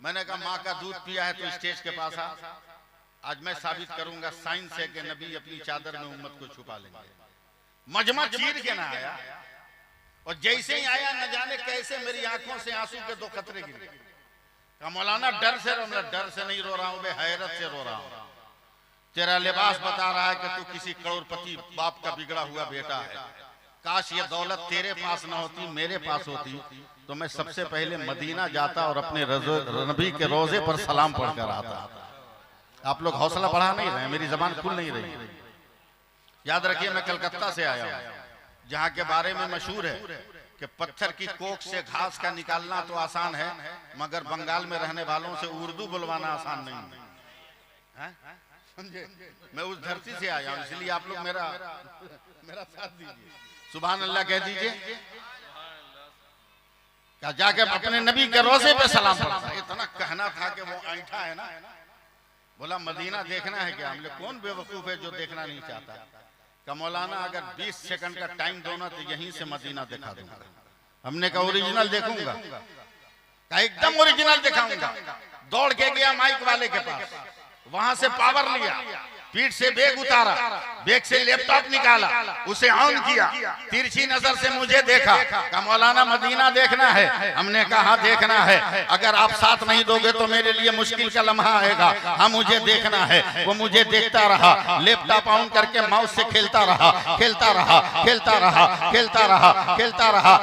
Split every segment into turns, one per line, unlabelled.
मैंने कहा माँ का दूध पिया है तो स्टेज के पास आ, आज मैं साबित करूंगा साइंस है कि नबी अपनी चादर में उम्मत को छुपा लेंगे। मजमा चीर के ना आया, और जैसे ही आया न जाने कैसे मेरी आंखों से आंसू के दो कतरे गिरे। कहा मौलाना डर से रो, डर से नहीं रो रहा हूं, मैं हैरत से रो रहा हूं। तेरा लिबास बता रहा है कि तू किसी करोड़पति बाप का बिगड़ा हुआ बेटा है। काश ये दौलत तेरे पास ना होती, मेरे पास होती तो मैं सबसे पहले मदीना जाता और अपने नबी के रोजे पर सलाम पढ़कर आता। आप लोग हौसला बढ़ा नहीं रहे, मेरी जबान खुल नहीं रही। याद रखिए मैं कलकत्ता से आया हूं, जहां के बारे में मशहूर है कि पत्थर की कोख से घास का निकालना तो आसान है, मगर बंगाल में रहने वालों से उर्दू बुलवाना आसान नहीं है। समझे? मैं उस धरती से आया हूं, इसलिए आप लोग मेरा साथ दीजिए। सुभान अल्लाह कह दीजिए। क्या जाके अपने नबी के रोजे पे सलाम पढ़ा। इतना कहना था कि वो ऐंठा है ना, बोला मदीना देखना है क्या? हमने कौन बेवकूफ है जो देखना नहीं चाहता। का मौलाना अगर 20 सेकंड का टाइम दो ना तो यहीं से मदीना दिखा दूंगा। हमने कहा ओरिजिनल देखूंगा, का एकदम ओरिजिनल दिखाऊंगा। दौड़ के गया माइक वाले के पास, वहां से पावर लिया, पीठ से बैग उतारा, बैग से लैपटॉप निकाला, उसे ऑन किया, तिरछी नजर से मुझे देखा, कहा मौलाना मदीना देखना है। हमने कहा देखना है, अगर आप साथ नहीं दोगे तो मेरे लिए मुश्किल का लम्हा आएगा। हाँ मुझे देखना है। वो मुझे देखता रहा, लैपटॉप ऑन करके माउस से खेलता रहा, खेलता रहा, खेलता रहा, खेलता रहा, खेलता रहा।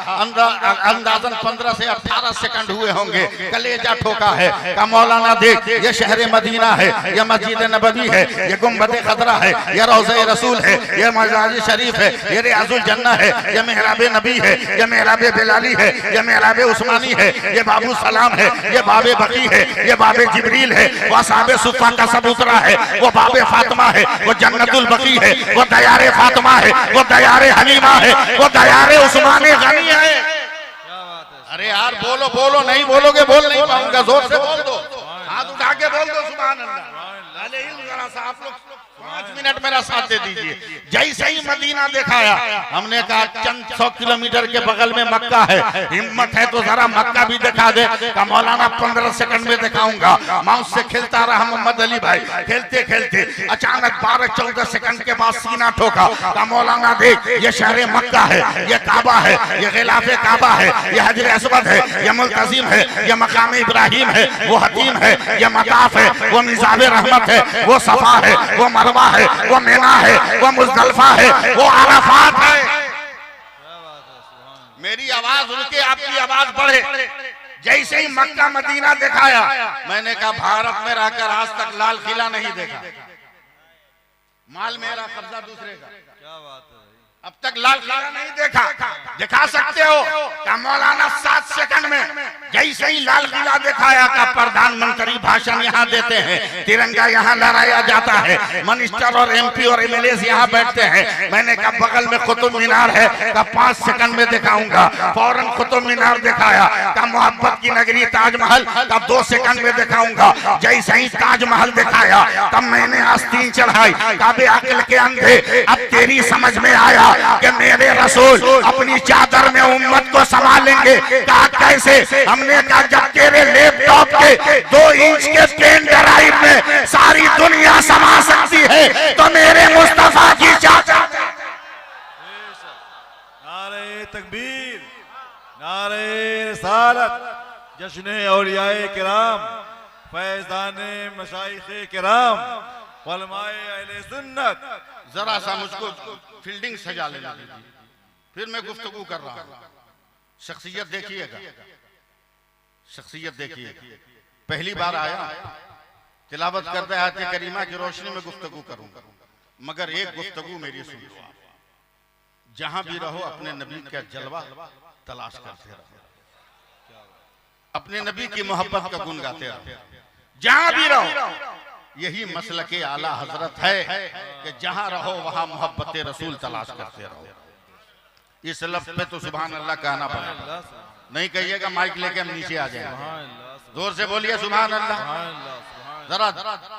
अंदाजन 15 से 18 सेकंड हुए होंगे। कलेजा ठोका है। कहा मौलाना देख, ये शहर मदीना है, ये मस्जिद नबवी है, ये गुंबद खतरा है, ये रोज़े रसूल है, ये मस्जिद शरीफ है, ये रियाजुल जन्ना है, ये मेहराब नबी है, ये मेहराब बिलाली है, ये मेहराब उस्मानी है, ये बाबू सलाम है, ये बाबे बकी है, ये बाबे जिब्रील है, वो साबे सुफा का सबूतरा है, वो बाबे फातिमा है, वो जन्नतुल बकी है, वो दयारे फातिमा है, वो दयारे हलीमा है, वो दयारे उस्मानी गनी है। अरे यार बोलो बोलो, नहीं बोलोगे बोल नहीं पाऊंगा, जोर से बोल दो, हाथ उठा के बोल दो सुभान अल्लाह। आप लोग 5 मिनट मेरा साथ दे दीजिए। जैसे ही मदीना दिखाया, हमने कहा चंद 100 किलोमीटर के बगल में मक्का है, हिम्मत है तो जरा मक्का भी दिखा दे। का मौलाना 15 सेकंड में दिखाऊंगा। माउस से खेलता रहा मोहम्मद अली भाई, खेलते खेलते अचानक 12-14 सेकंड के बाद सीना ठोका। का मौलाना देख, ये शहर मक्का है, ये काबा है, ये गिलाफे काबा है, ये हजर अस्वद है, ये मुल्तजिम है, ये मकाम इब्राहिम है, वो हकीम है, ये मताफ है, वो मिज़ाब रहमत है, वो सफा है, वो मरवा है, वो मीना है, वो मुज़दलिफा है, वो अराफात है। मेरी आवाज रुके, आपकी आवाज बढ़े। जैसे ही मक्का मदीना दिखाया, मैंने कहा भारत में रहकर आज तक लाल किला नहीं देखा। माल मेरा, कब्जा दूसरे का। क्या बात है, अब तक लाल किला नहीं देखा। दिखा सकते हो? क्या मौलाना 7 सेकंड में जैसे ही लाल किला दिखाया का प्रधानमंत्री भाषण यहाँ देते हैं, तिरंगा यहाँ लहराया जाता है, मिनिस्टर और एमपी और एमएलए यहाँ बैठते हैं। मैंने कहा बगल में कुतुब मीनार है, का 5 सेकंड में दिखाऊंगा। फौरन कुतुब मीनार दिखाया। का मोहब्बत की नगरी ताजमहल, का 2 सेकंड में दिखाऊंगा। जैसे ही ताजमहल दिखाया, तब मैंने आस्तीन चढ़ाई। का बेअक्ल के अंधे, अब तेरी समझ में आया कि मेरे रसूल अपनी चादर में उम्मत को संभालेंगे। कहा कैसे? हमने कहा जब तेरे लैपटॉप के 2 इंच के पेन ड्राइव में सारी दुनिया समा सकती है तो मेरे मुस्तफा की चादर।
नारे तकबीर, नारे रिसालत, जश्न औलियाए किराम, फैज़ाने मशाइखे किराम, उलमाए अहले सुन्नत।
जरा सा मुझको फील्डिंग सजा लेना दीजिए, फिर मैं गुफ्तगू कर रहा हूं। शख्सियत देखिएगा, शख्सियत देखिए। पहली बार आया, तिलावत करते आयत करीमा की रोशनी में गुफ्तगू करूंगा, मगर एक गुफ्तगू मेरी सुन लो। जहां भी रहो अपने नबी का जलवा तलाश करते रहो, अपने नबी की मोहब्बत का गुन गाते रहो। जहां भी रहो, यही मसलके आला हजरत है कि जहां रहो वहां मोहब्बत रसूल तलाश करते रहो। इस लफ्ज पे तो सुभान अल्लाह कहना पड़ेगा, नहीं कहिएगा माइक लेके हम नीचे आ जाएंगे। जोर से बोलिए सुभान अल्लाह। जरा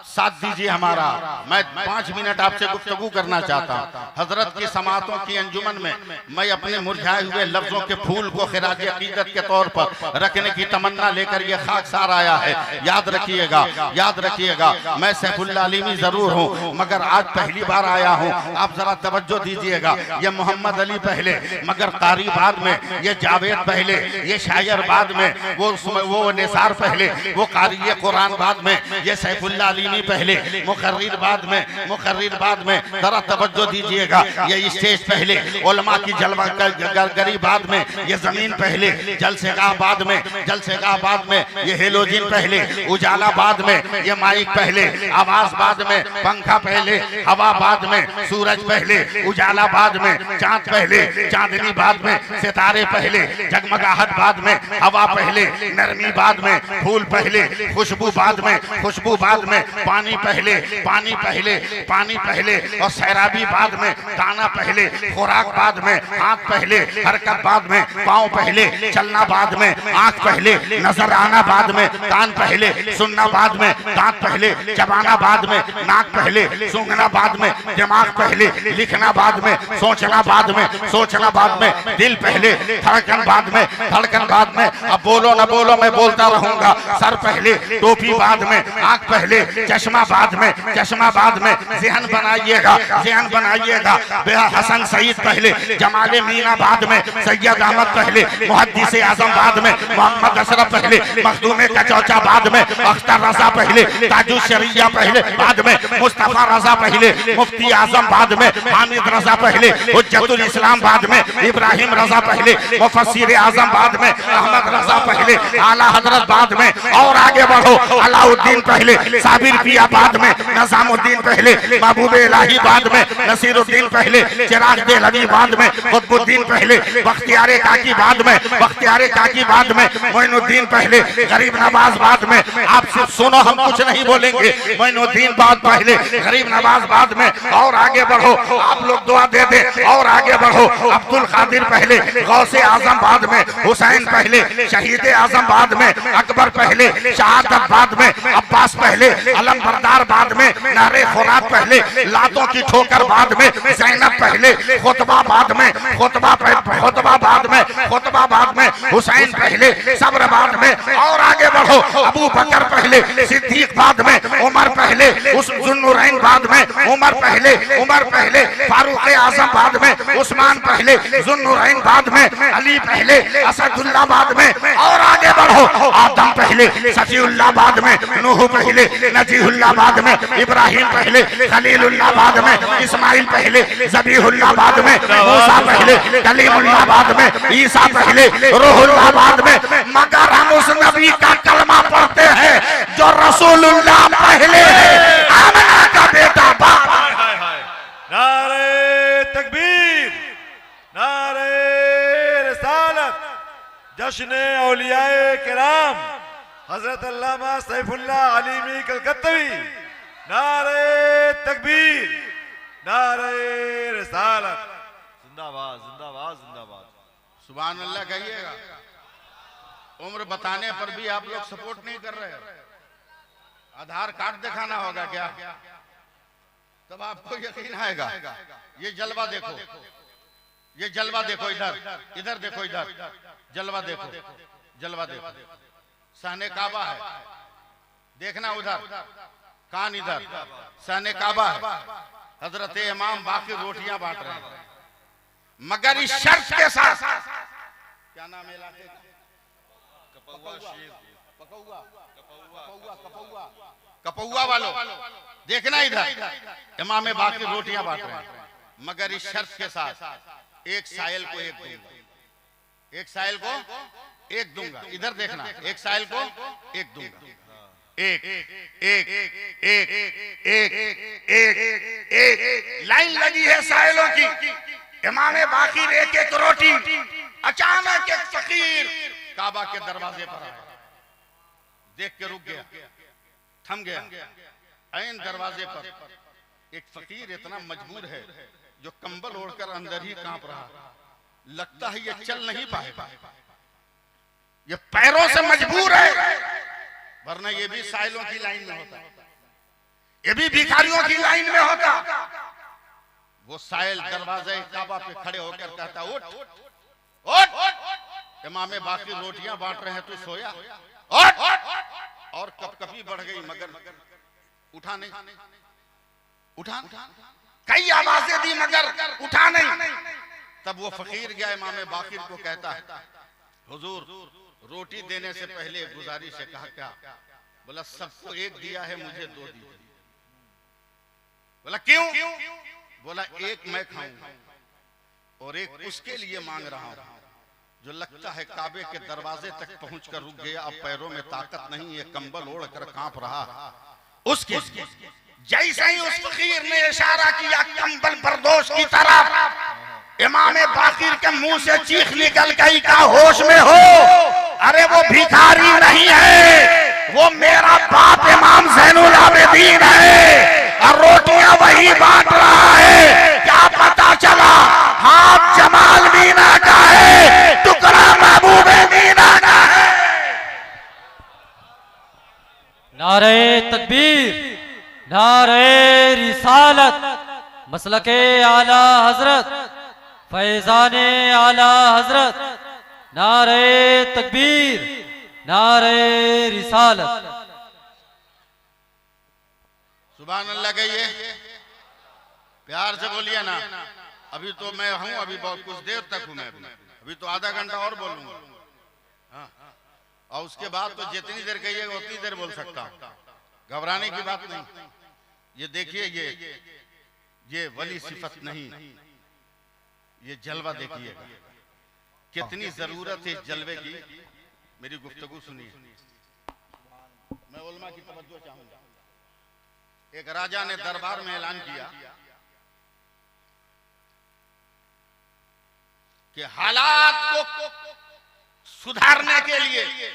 साथ दीजिए हमारा। मैं 5 मिनट आपसे गुफ्तगू करना चाहता हूँ। हजरत की समातों की अंजुमन में मैं अपने मुरझाए हुए लफ्जों के फूल को खिराज अकीदत के तौर पर रखने की तमन्ना लेकर ये खाकसार आया है। याद रखिएगा, याद रखिएगा, मैं सैफुल्लाह अलीमी जरूर हूँ मगर आज पहली बार आया हूँ। आप जरा तवज्जो दीजिएगा। ये मोहम्मद अली पहले, मगर कारी बाद में, ये जावेद पहले, ये शायर बाद में, वो निसार पहले, वो कारी कुरान बाद में, ये सैफुल्लाह अलीमी पहले, मुकर्रिर बाद में, मुकर्रिर बाद में। जरा तवज्जो दीजिएगा। ये स्टेज पहले, उलमा की जलवा गरी बाद में, ये जमीन पहले, जलसेगाह बाद में, जलसेगाह बाद में, ये हेलोजिन पहले, उजाला बाद में, ये माइक पहले, आवाज बाद में, पंखा पहले, हवा बाद में, सूरज पहले, उजाला बाद में, चांद पहले, चांदनी बाद में, सितारे पहले, जगमगाहट बाद में, हवा पहले, नरमी बाद में, फूल पहले, खुशबू बाद में, खुशबू बाद में, पानी पहले, पानी पहले, पानी पहले, और सैराबी बाद में, दाना पहले, खुराक बाद में, हाथ पहले, हरकत बाद में, पाँव पहले, चलना बाद में, आंख पहले, नजर आना बाद में, कान पहले, सुनना बाद में, दांत पहले, चबाना बाद में, नाक पहले, सूंघना बाद में, दिमाग पहले, लिखना बाद में, सोचना बाद में, सोचना बाद में, दिल पहले, धड़कन बाद में, धड़कन बाद में। अब बोलो ना बोलो, मैं बोलता रहूंगा। सर पहले, टोपी बाद में, आंख पहले, चश्मा बाद में, चश्मा बाद में। ज़हन बनाइएगा, ज़हन बनाइएगा। बेहा हसन सईद पहले, जमाले मीना बाद में, सैयद अहमद पहले, मुहद्दिस आजम बाद में, मोहम्मद अशरफ पहले, मखदूम कचौचा बाद में, अख्तर रजा पहले, ताजुल शरिया पहले बाद में, मुस्तफा रजा पहले, मुफ्ती आजम बाद में, हामिद रजा पहले, हुज्जतुल इस्लाम बाद में, इब्राहिम रजा पहले, मुफस्सिर आजम बाद में, अहमद रजा पहले, आला हजरत बाद में। और आगे बढ़ो, अलाउद्दीन पहले, साबिर पिया बाद में, नजामुद्दीन पहले, महबूब इलाही बाद में, नसीरुद्दीन पहले, चिराग देहलवी बाद में, कुतुबुद्दीन पहले, बख्तियार काकी बाद में, बख्तियार काकी बाद में, मोइनुद्दीन पहले, गरीब नवाज बाद में। आप सिर्फ सुनो, हम कुछ नहीं बोलेंगे। मोइनुद्दीन बाद पहले, गरीब नवाज बाद में। और आगे बढ़ो, आप लोग दुआ दे दे। और आगे बढ़ो, अब्दुल कादिर पहले, गौसे आजम बाद में, हुसैन पहले, शहीद आजम बाद में, अकबर पहले, शहादत बाद में, अब्बास पहले, अलम बरदार बाद में, नारे खुरात पहले, लातों की ठोकर बाद में, ज़ैनब पहले, खुतबा बाद में, खुतबा बाद में, खुतबा बाद में, हुसैन पहले, सब्र बाद में। और आगे बढ़ो, अबू बकर पहले, सिद्दीक बाद में, उमर पहले, उस जुन्नुरैन बाद में, उमर पहले, फारूक आजम बाद में, उस्मान पहले, जुन्नुरैन बाद में, अली पहले, असदुल्लाह बाद में। और आगे बढ़ो, आदम पहले, सफीउल्लाह बाद में, नूह पहले, नजीहुल्लाह बाद में, इब्राहिम पहले, खलीलुल्लाह बाद में, इस्माइल पहले, ज़बीहुल्लाह बाद में, मूसा पहले, कलीमुल्लाह बाद में, ईसा पहले, रूहुल्लाह बाद में। मगर हम उस नबी का कलमा पढ़ते हैं जो रसूलुल्लाह पहले है, आमना का बेटा बाप।
नारे तकबीर, नारे रिसालत, जश्न औलियाए किराम हजरत अल्लामा सैफुल्लाह अलीमी कलकत्तवी। नारे तकबीर, नारे रिसालत, जिंदाबाद जिंदाबाद जिंदाबाद।
सुभान अल्लाह कहिएगा। उम्र बताने पर भी आप लोग सपोर्ट नहीं कर रहे। आधार कार्ड दिखाना होगा क्या? तब आपको यकीन आएगा। ये जलवा देखो, ये जलवा देखो, इधर देखो, इधर जलवा देखो, जलवा देखो। सहने काबा है, देखना उधर, कान इधर, सहने काबा है। हजरत इमाम बाकी रोटियां बांट रहे हैं, मगर इस शर्त के साथ। क्या नाम है इलाके का? कपौआ वालों, देखना इधर, इमाम बाकी रोटियां बांट रहे हैं, मगर इस शर्त के साथ, एक साइल को एक दूंगा, एक साइल को एक दूंगा। इधर देखना, एक साइल को एक दूंगा। एक एक एक एक लाइन लगी है साइलों की। इमाम बाकी एक एक रोटी। अचानक एक फकीर काबा के दरवाजे पर आया, देख के रुक गया, थम गया। ऐन दरवाजे पर एक फकीर इतना मजबूर है जो कंबल ओढ़कर अंदर ही कांप रहा। लगता है ये चल नहीं पाएगा, ये पैरों से मजबूर है। वरना ये भी साइलों की लाइन में होता, ये भी भिखारियों की लाइन में होता। वो साइल दरवाजे काबा पे खड़े होकर कहता, उठ उठ, इमाम बाकी रोटियां बांट रहे हैं, तू सोया, उठ। और कपकपी बढ़ गई मगर उठा नहीं, उठा, कई आवाजें दी मगर उठा नहीं। तब वो फकीर गया इमाम बाकिर को कहता है, हुजूर रोटी देने से पहले गुजारिश है। कहा क्या? बोला सबको एक दिया है, मुझे 2 दीजिए। बोला क्यों? बोला एक मैं खाऊंगा और एक उसके लिए मांग रहा हूं जो लगता है काबे के दरवाजे तक पहुंचकर रुक गया, अब पैरों में ताकत नहीं, ये कंबल ओढ़ कर कांप रहा। उसके जैसे ही उस फकीर ने इशारा किया कंबल बरदोश की तरफ, इमाम बाकिर के मुंह से चीख निकल गई, का होश में हो? अरे वो भिखारी नहीं है, वो मेरा बाप इमाम ज़ैनुल आबिदीन है और रोटियां वही बांट रहा है। क्या पता चला हाथ जमाल मीना का है, टुकड़ा महबूब मीना का है।
नारे तकबीर, नारे रिसालत, मसलके आला हजरत, फैजाने आला हजरत, नारे तकबीर, नारे रिसालत।
सुभान अल्लाह कहिए, प्यार से बोलिए ना। अभी तो मैं हूं, अभी बहुत कुछ देर तक हूं मैं, अभी तो आधा घंटा और बोलूंगा। हाँ, और उसके बाद तो जितनी देर कहिएगा उतनी देर बोल सकता हूं, घबराने की बात नहीं। ये देखिए, ये वली सिफत नहीं, ये जलवा देखिएगा, कितनी जरूरत है इस जलवे की। मेरी गुफ्तगू सुनिए, मैं उलमा की तवज्जो चाहूंगा। एक राजा ने दरबार में ऐलान किया कि हालात को सुधारने के लिए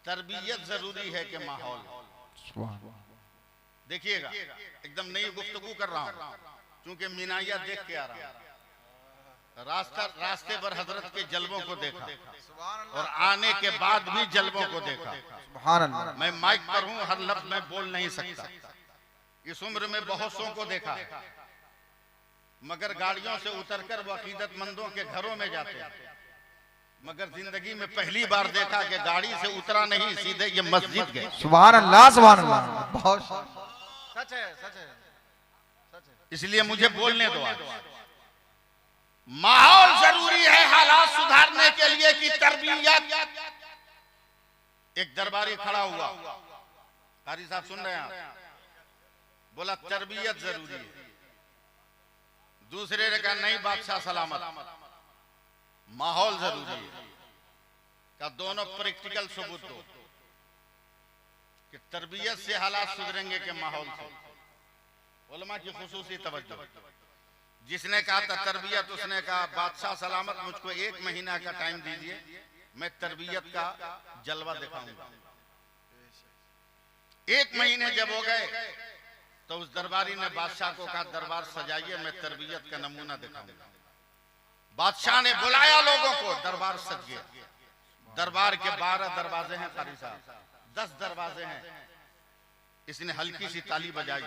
तरबियत जरूरी है कि माहौल। देखिएगा, एकदम नई गुफ्तगू कर रहा हूं क्योंकि मीनाया देख के आ रहा हूं। रास्ते पर हजरत के जलवों को देखा और आने के बाद भी जलवों को देखा। मैं माइक पर हूं, हर लफ्ज में बोल नहीं सकता। इस उम्र में बहुत सौ को देखा, मगर गाड़ियों से उतरकर वो अकीदतमंदों के घरों में जाते हैं। मगर जिंदगी में पहली बार देखा कि गाड़ी से उतरा नहीं, सीधे ये मस्जिद गए।
सुभान अल्लाह, सुभान अल्लाह। बहुत
सच है, सच है, सच है।
इसलिए मुझे बोलने दो। माहौल जरूरी है हालात सुधारने के लिए कि तरबियत। एक दरबारी खड़ा हुआ, कारी साहब सुन रहे हैं आप? बोला तरबियत जरूरी है। दूसरे ने कहा नहीं बादशाह सलामत, माहौल जरूरी है। का दोनों प्रैक्टिकल सबूत दो कि तरबियत से हालात सुधरेंगे कि माहौल से। उलमा की खुसूसी तवज्जो। जिसने कहा था तरबियत, उसने कहा बादशाह सलामत मुझको 1 महीना का टाइम दीजिए, मैं तरबियत का जलवा दिखाऊंगा। 1 महीने जब हो गए तो उस दरबारी ने बादशाह को कहा दरबार सजाइए, मैं तरबियत का नमूना दिखाऊंगा। बादशाह ने बुलाया लोगों को, दरबार सज गया। दरबार के 12 दरवाजे हैं कारी साहब, 10 दरवाजे हैं। इसने हल्की सी ताली बजाई,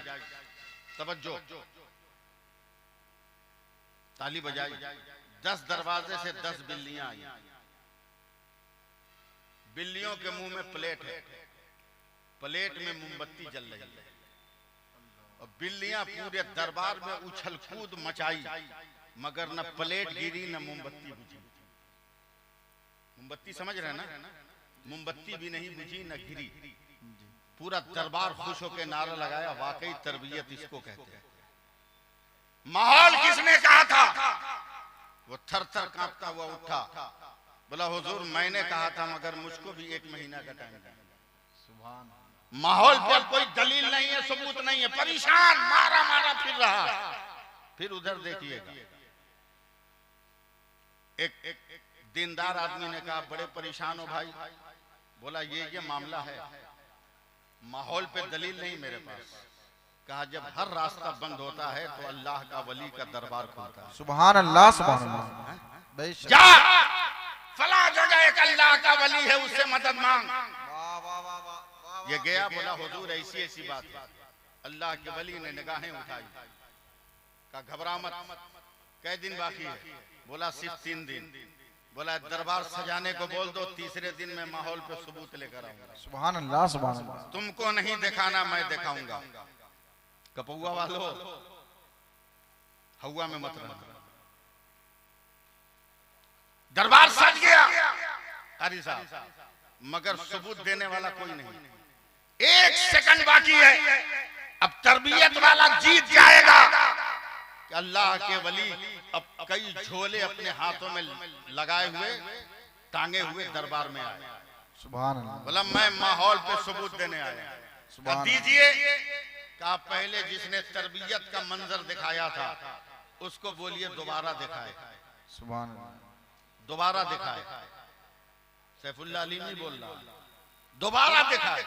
तवज्जो, ताली बजाई। 10 दरवाजे से 10 बिल्लियां आई। बिल्लियों के मुंह में प्लेट है, प्लेट में मोमबत्ती जल रही है और बिल्लियां पूरे दरबार में उछल कूद मचाई, मगर न प्लेट गिरी न मोमबत्ती बुझी। मोमबत्ती समझ रहे ना? मोमबत्ती भी नहीं बुझी न गिरी। पूरा दरबार खुश होकर नारा लगाया, वाकई तरबियत इसको कहते हैं। माहौल किसने कहा था? वो थर थर कांपता हुआ उठा, बोला हुजूर मैंने कहा था मगर मुझको भी 1 महीना का टाइम दीजिए। माहौल पर कोई दलील नहीं है, सबूत नहीं है, परेशान मारा मारा फिर रहा। फिर उधर देखिएगा, एक दीनदार आदमी ने कहा बड़े परेशान हो भाई। बोला ये मामला है, माहौल पे दलील नहीं मेरे पास। कहा जब हर रास्ता बंद होता है तो अल्लाह का वली का दरबार खुलता है।
सुभान अल्लाह, सुभान अल्लाह।
जा फला जगह एक अल्लाह का वली है, उससे मदद मांग।
वाह वाह वाह वाह।
ये गया, बोला हुजूर ऐसी ऐसी बात है। अल्लाह के वली ने निगाहें उठाई, कहा घबरा मत, कै दिन बाकी है? बोला सिर्फ 3 दिन। बोला दरबार सजाने को बोल दो, तीसरे दिन मैं माहौल पे सबूत लेकर आऊंगा।
सुभान अल्लाह सुभान अल्लाह।
तुमको नहीं दिखाना, मैं दिखाऊंगा। कपौआ वालों, हवा में मत रहना। दरबार सज गया कारी साहब, मगर सबूत देने वाला कोई नहीं। 1 सेकंड बाकी है, अब तरबियत वाला जीत जाएगा कि अल्लाह के वली अब कई झोले अपने हाथों में लगाए हुए, टांगे हुए दरबार में आए।
सुभान अल्लाह।
बोला मैं माहौल पे सबूत देने आया।
सुभान
दीजिए। कहा पहले जिसने तरबियत का मंजर दिखाया था उसको बोलिए दोबारा दिखाए।
सुभान अल्लाह।
दोबारा दिखाए। सैफुल्लाह अली नहीं बोल रहा, दोबारा दिखाए।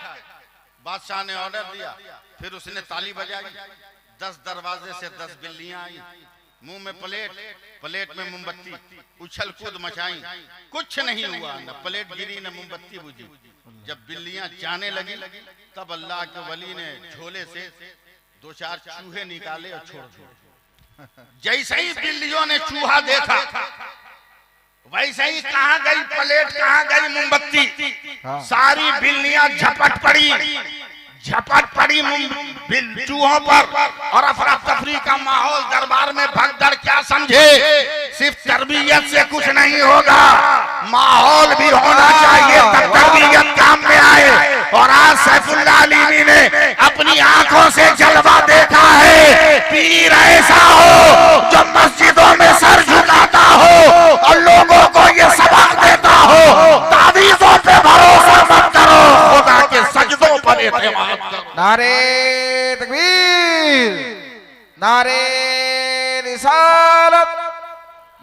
बादशाह ने ऑर्डर दिया, फिर उसने ताली बजाई। 10 दरवाजे से 10 बिल्लियां आई, मुंह में प्लेट, प्लेट में मोमबत्ती, उछल कूद मचाई। कुछ नहीं हुआ, न प्लेट गिरी न मोमबत्ती बुझी। जब बिल्लियां जाने लगी तब अल्लाह के वली ने झोले से 2-4 चूहे निकाले और छोड़ दिए। जैसे ही बिल्लियों ने चूहा देखा, वैसे ही कहां गई प्लेट, कहां गई मोमबत्ती।
हाँ।
सारी बिल्लियां झपट पड़ी चूहों पर, और अफरा तफरी का माहौल दरबार में। भगदड़ क्या समझे, सिर्फ तरबियत से कुछ नहीं होगा, माहौल भी होना चाहिए तब तरबियत काम में आए। और आज सैफुल्लाह अली ने अपनी आंखों से जलवा देखा है। पीर ऐसा हो जो मस्जिदों में सर झुकाता हो और लोगों को ये सबक देता हो, तावीज़ों पे भरोसा मत करो, खुदा के सजदों पर एतमाद करो।
नारे तकबीर, नारे रिसालत,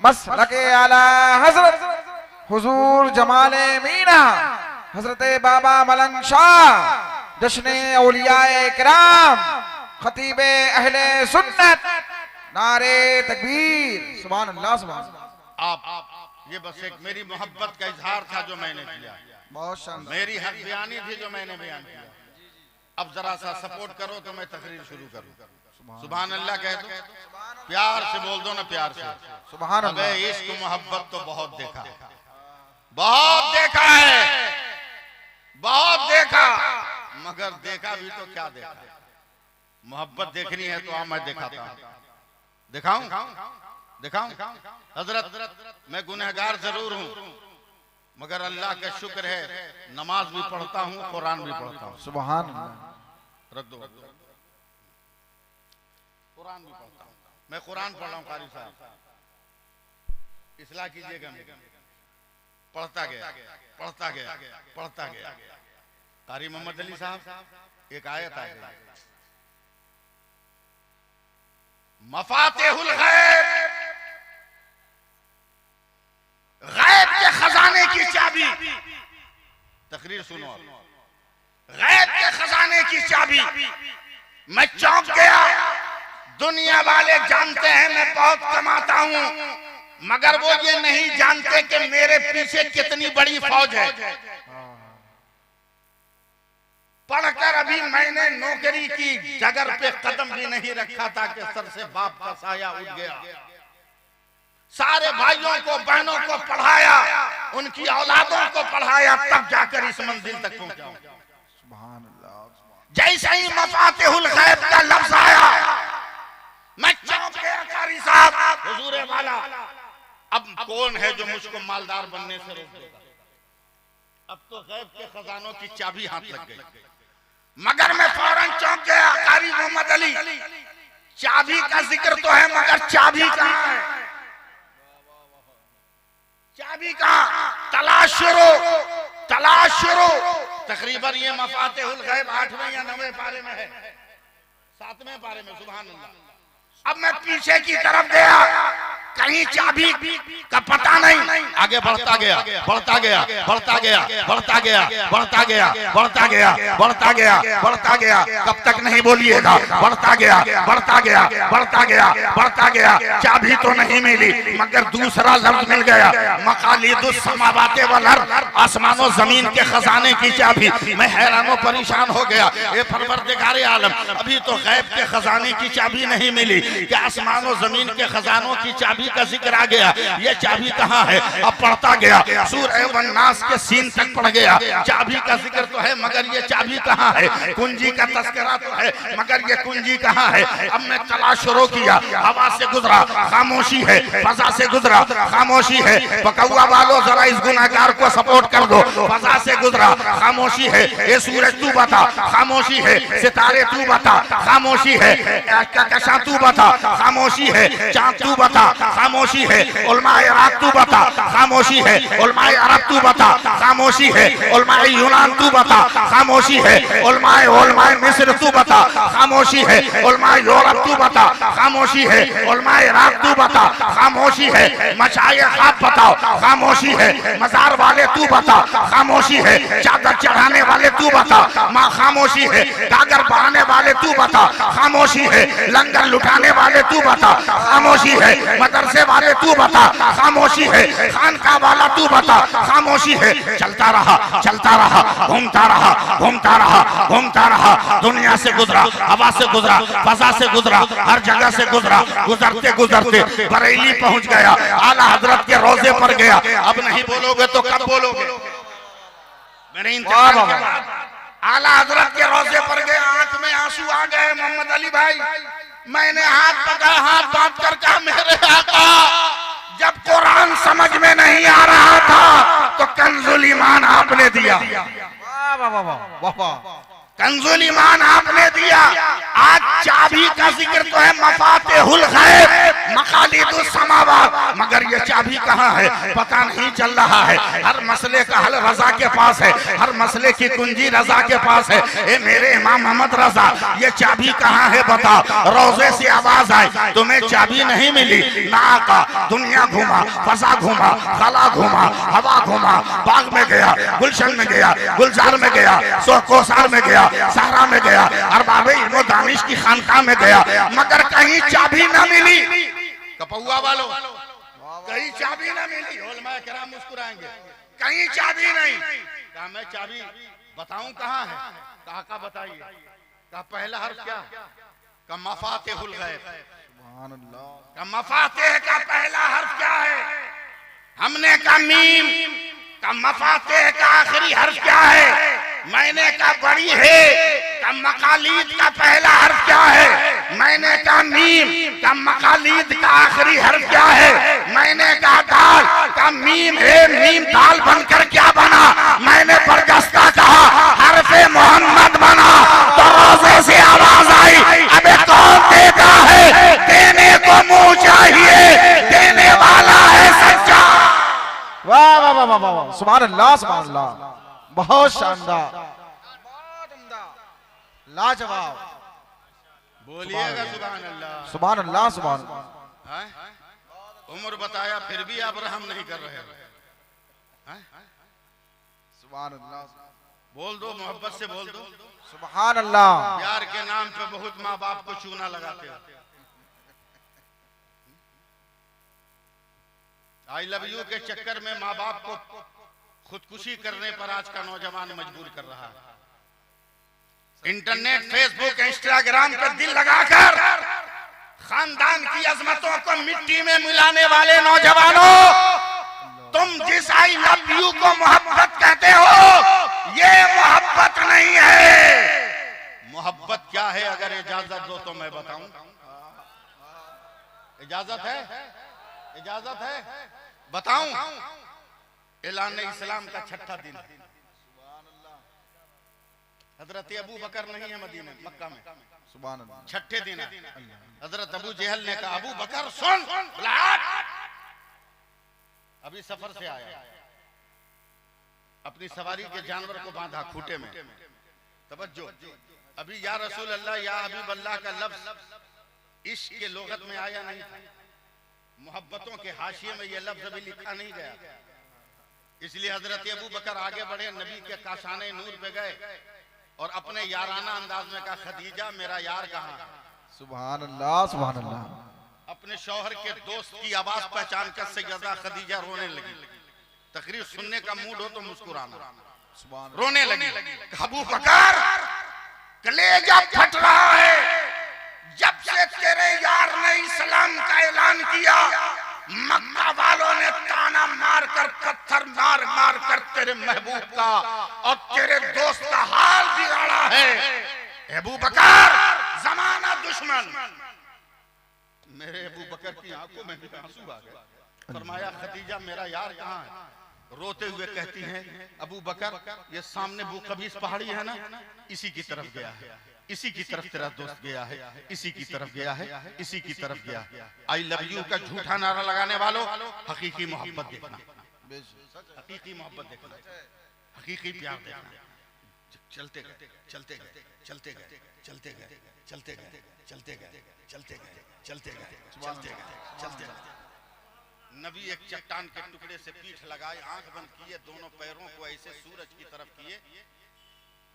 मसलके आला हजरत हुजूर जमाले मीना हजरत बाबा मलंग शाह, जश्ने औलियाए किराम, खतीबे अहले सुन्नत। नारे तकबीर, सुभान अल्लाह सुभान अल्लाह।
आप ये बस एक मेरी मोहब्बत का इजहार था जो मैंने किया,
बहुत शानदार।
मेरी हक बयानी थी जो मैंने बयान किया। अब जरा सा सपोर्ट करो तो मैं तकरीर शुरू करूं। सुभान अल्लाह कह दो, प्यार से बोल दो ना, प्यार से।
सुभान
अबे
अल्लाह।
इश्क मोहब्बत तो बहुत देखा, बहुत देखा है, बहुत देखा, मगर देखा भी तो क्या देखा। मोहब्बत देखनी है तो आ मैं दिखाता हूं। दिखाऊं दिखाऊं हजरत, मैं गुनहगार जरूर हूं, मगर अल्लाह का शुक्र है नमाज भी पढ़ता हूं, कुरान भी पढ़ता हूं।
सुभान अल्लाह।
रख दो, कुरान भी पढ़ता हूं। मैं कुरान पढ़ रहा हूं कारी साहब, इस्लाह कीजिएगा। पढ़ता गया पढ़ता गया पढ़ता गया। कारी मोहम्मद अली साहब एक आयत आ गई, मफातिहुल गैब, गैब के खजाने की चाबी। तकरीर सुनो आप। गैब के खजाने की चाबी। मैं चौंक गया। दुनिया वाले जानते हैं मैं बहुत कमाता हूं, मगर वो ये नहीं जानते कि मेरे पीछे कितनी बड़ी फौज है। पढ़कर अभी मैंने नौकरी की जगह पे कदम भी नहीं रखा था कि सर से बाप का साया उठ गया। सारे भाइयों को बहनों को पढ़ाया, उनकी औलादों को पढ़ाया, तब जाकर इस मंजिल तक पहुंचा।
सुभान अल्लाह।
जैसे ही मफातिहुल गैब का लफ्ज आया, मैं चौंक गया कारी साहब, हुजूर वाला। अब कौन है जो मुझको मालदार बनने से रोक देगा? अब तो गैब के खजानों की चाबी हाथ लग गई। मगर मैं फौरन चौंक गया। कारी मोहम्मद अली, चाबी का जिक्र तो है, मगर चाबी कहां है? चाबी कहां? तलाश शुरू, तलाश शुरू। तकरीबन ये मफातिहुल गैब 8वें या 9वें पारे में है, 7वें पारे में। सुभान अल्लाह। अब मैं पीछे की तरफ गया, कहीं चाबी का पता नहीं। आगे बढ़ता गया, बढ़ता गया, बढ़ता गया, बढ़ता गया, बढ़ता गया, बढ़ता गया, बढ़ता गया, बढ़ता गया। कब तक नहीं बोलिएगा? बढ़ता गया, बढ़ता गया, बढ़ता गया, बढ़ता गया। चाबी तो नहीं मिली, मगर दूसरा लफ्ज मिल गया, मकालिदुस समावाते वल अर्द, आसमानों जमीन के खजाने की चाबी। मैं हैरान परेशान हो गया, ये परवरदिगार आलम, अभी तो गैब के खजाने की चाबी नहीं मिली, कि आसमानों जमीन के खजानों की चाबी का जिक्र आ गया, ये चाबी कहाँ है? अब पढ़ता गया, सूरह वन्नास के सीन तक पढ़ गया। चाबी का जिक्र तो है, मगर ये चाबी कहाँ है? कुंजी का तस्करा तो है, मगर ये कुंजी कहाँ है? अब मैं तलाश शुरू किया, हवा से गुजरा, खामोशी है, फजा से गुजरा, खामोशी है। बकौआ वालों जरा इस गुनाहगार को सपोर्ट कर दो। फजा से गुजरा, खामोशी है। ये सूरज तू बता, खामोशी है। सितारे तू बता, खामोशी है। कहकशां तू बता, खामोशी है। चांद तू बता, खामोशी है। उलमाए इराक तू बता, खामोशी है। उलमाए अरब तू बता, खामोशी है। उलमाए यूनान तू बता, खामोशी है। उलमाए मिस्र तू बता, खामोशी है। उलमाए यूरोप तू बता, खामोशी है। उलमाए इराक तू बता, खामोशी है। मशाइख आप बताओ, खामोशी है। मजार वाले तू बता, खामोशी है। चादर चढ़ाने वाले तू बता, माँ खामोशी है। गागर बढ़ाने वाले तू बता, खामोशी है। लंगर लुटाने वाले तू बता, खामोशी है। मदरसे वाले तू बता, खामोशी है। खानका वाला तू बता, खामोशी है। चलता रहा, चलता रहा, घूमता रहा, घूमता रहा, घूमता रहा। दुनिया से गुजरा, हवा से गुजरा, फजा से गुजरा, हर जगह से गुजरा। गुजरते गुजरते बरेली पहुंच गया, आला हजरत के रोजे पर गया। अब नहीं बोलोगे तो कब बोलोगे? मेरे इंतजार के बाद आला हजरत के रोजे पर गए, आंख में आंसू आ गए। मोहम्मद अली भाई, मैंने हाथ पकड़ा, हाथ बांध कर कहा, मेरे आका, जब कुरान समझ में नहीं आ रहा था तो कंजुल ईमान आपने दिया।
वाह वाह वाह वाह वाह,
कंजुल ईमान आपने दिया। आज चाबी का जिक्र तो है, मफातिहुल गैब, मकालिदुस समावात, मगर ये चाबी कहाँ है? पता नहीं चल रहा है। हर मसले का हल रजा के पास है, हर मसले की कुंजी रजा के पास है। ए मेरे इमाम मोहम्मद रजा, ये चाबी कहाँ है बता? रोजे से आवाज आई, तुम्हें चाबी नहीं मिली। ना का दुनिया घूमा, फजा घूमा, खला घूमा, हवा घूमा, बाग में गया, गुलशन में गया, गुलजार में गया, कोसार में गया, सहरा में गया, अरबाबे इल्म दानिश की खानका में गया, मगर कहीं चाबी न मिली। कपौआ वालों, कहीं चाबी न मिली। उलमाए किराम मुस्कुराएंगे, कहीं चाबी नहीं। कहा मैं चाबी बताऊं कहाँ है? कहा का बताइए। कहा पहला हर्फ क्या? का मफातिहुल गैब।
सुभान अल्लाह।
का मफातिह का पहला हर्फ क्या है? हमने कहा मीम। का मफातिह का आखिरी हर्फ क्या है? मैंने कहा बड़ी है। का मकालीद का पहला हर्फ क्या है? मैंने कहा मीम। का मकालीद का आखिरी हर्फ क्या है? मैंने कहा दाल। का मीम है, मीम दाल बनकर क्या बना? मैंने बरगस्ता कहा हर्फे मोहम्मद बना। तो रोजे से आवाज आई, अबे कौन देता है? देने को मुंह चाहिए, देने वाला है सच्चा।
वाह वाह वाह वाह वाह, सुभान अल्लाह, सुभान अल्लाह, बहुत शानदार,
बहुत उम्दा, लाजवाब।
बोलिएगा सुभान अल्लाह।
सुभान अल्लाह, सुभान अल्लाह।
हैं? उम्र बताया फिर भी आप रहम नहीं कर रहे हैं?
सुभान अल्लाह,
बोल दो, मोहब्बत से बोल दो।
सुभान अल्लाह।
प्यार के नाम पे बहुत माँ बाप को चूना लगाते हो। आई लव यू के चक्कर में माँ बाप को खुदकुशी करने पर आज का नौजवान मजबूर कर रहा है। इंटरनेट, फेसबुक, इंस्टाग्राम पर दिल लगाकर खानदान की अजमतों को मिट्टी में मिलाने वाले नौजवानों, तुम जिस आई लव यू को मोहब्बत कहते हो, ये मोहब्बत नहीं है। मोहब्बत क्या है? अगर इजाजत दो तो मैं बताऊं। इजाजत है? इजाजत है? बताऊं? ऐलान इस्लाम का छठा दिन। हजरत अबू बकर नहीं है मदीना, मक्का में।
सुभान अल्लाह।
छठे दिन हजरत अबू जहल ने कहा, अबू बकर सुन, अभी सफर से आया, अपनी सवारी के जानवर को बांधा खूटे में। तवज्जो, अभी या रसूल अल्लाह, या हबीब अल्लाह का लफ्ज इश्क के लोगत में आया नहीं था। मोहब्बतों के हाशिए में ये लफ्ज भी लिखा नहीं गया, इसलिए हजरत अबू बकर आगे बढ़े, नबी के काशाने नूर पे गए और अपने याराना अंदाज में कहा, खदीजा मेरा यार कहाँ?
सुभान अल्लाह, सुभान अल्लाह।
अपने शौहर के दोस्त की आवाज पहचान कर सैयदा खदीजा रोने लगी। तकरीर सुनने का मूड हो तो मुस्कुराना। रोने लगी। अबू बकर कलेजा फट रहा है, जब से तेरे यार ने इस्लाम का ऐलान किया, मक्का वालों ने ताना मार कर, पत्थर मार मार कर तेरे महबूब का और तेरे दोस्त का हाल बिगाड़ा है। अबू बकर जमाना दुश्मन। मेरे अबू बकर की आंखों में भी आंसू आ गए। फरमाया, खदीजा मेरा यार कहाँ है? रोते हुए कहती हैं, अबू बकर ये सामने बुकबीस पहाड़ी है ना, इसी की तरफ गया है, इसी की तरफ तेरा दोस्त गया है, इसी की तरफ गया है, इसी की तरफ गया है। आई लव यू का झूठा नारा लगाने वालों, हकीकी मोहब्बत देखना, हकीकी मोहब्बत देखना, हकीकी प्यार देखना। चलते गए, चलते गए, चलते गए, चलते गए, चलते गए, चलते गए, चलते गए, चलते गए, चलते गए, चलते गए। नबी एक चट्टान के टुकड़े से पीठ लगाए, आंख बंद किए, दोनों पैरों को ऐसे सूरज की तरफ किए,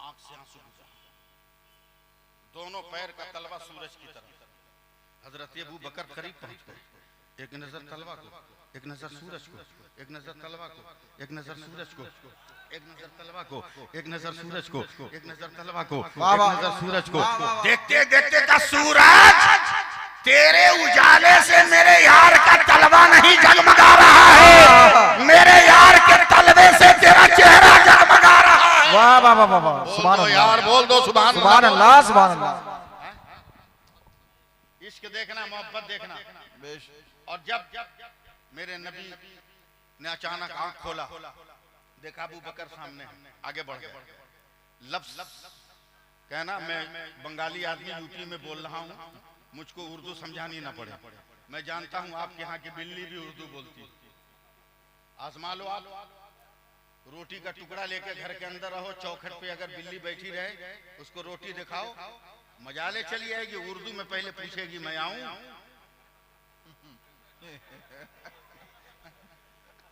आंख से आंसू गुजरा, दोनों पैर का तलवा सूरज की तरफ। हजरत अबू बकर करीब पहुंच गए, एक नजर तलवा को, एक नजर सूरज को, एक नजर तलवा को, एक नजर सूरज को, एक नजर तलवा को, एक नजर सूरज को, एक नजर तलवा को, एक नजर सूरज को। देखते देखते का सूरज तेरे उजाले से मेरे यार का तलवा नहीं जगमगा रहा है, मेरे यार के तलवे से तेरा चेहरा जगमगा रहा है।
वाह वाह वाह वाह वाह, सुभान अल्लाह
यार, बोल दो सुभान
सुभान अल्लाह, सुभान अल्लाह।
इश्क देखना, मोहब्बत देखना। और जब मेरे नबी ने अचानक आंख खोला, देखा अबू बकर सामने, आगे बढ़ गए। लफ्ज कहना, मैं बंगाली आदमी यूपी में बोल रहा हूँ, मुझको उर्दू समझानी ना पड़े। मैं जानता हूँ आपके यहाँ की बिल्ली भी उर्दू बोलती है। आजमा लो आप, रोटी का टुकड़ा लेके घर के अंदर रहो, चौखट पे अगर बिल्ली बैठी रहे, उसको रोटी दिखाओ, मजाले चली आएगी। उर्दू में पहले पूछेगी, मैं आऊं?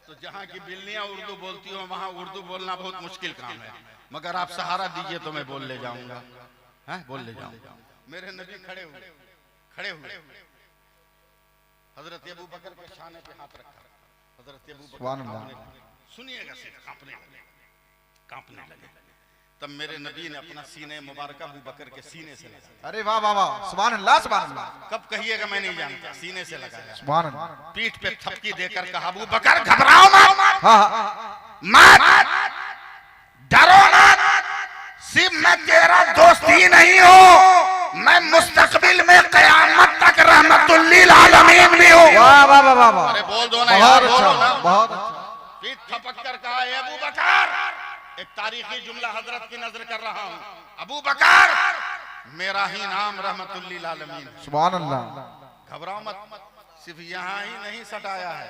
तो जहाँ की बिल्लियां उर्दू बोलती हो, वहां उर्दू बोलना बहुत मुश्किल काम है, मगर आप सहारा दीजिए तो मैं बोल ले जाऊंगा, हैं बोल ले जाऊंगा। मेरे नबी खड़े हुए, खड़े हुए, हजरत अबू बकर के शाने पे हाथ रखा। हजरत अबू बकर सुनिएगा, कांपने लगे, कांपने लगे। तब मेरे नबी ने अपना सीने मुबारक अबू बकर के सीने से लगाया।
अरे वाह वाह वाह, सुभान अल्लाह, सुभान अल्लाह।
कब कहिएगा मैं नहीं जानता, सीने से लगाया,
सुभान अल्लाह।
पीठ पे थपकी देकर कहा, अबू बकर घबराओ मत, मत डरो मत, सिर्फ मैं तेरा दोस्त ही नहीं हूँ, मैं मुस्तकबिल में कयामत तक रहमतुल लिल आलमीन भी हूँ।
वाह वाह वाह वाह वाह,
अरे बोल दो ना यार,
बहुत
बोलो
अच्छा,
ना।
बहुत अच्छा।
पीठ थपक कर कहा, अबू बकर, एक तारीखी जुमला हजरत की नजर कर रहा हूँ, अबू बकर मेरा ही नाम रहमतुल लिल आलमीन।
सुभान अल्लाह।
घबराओ मत, सिर्फ यहाँ ही नहीं सटाया है,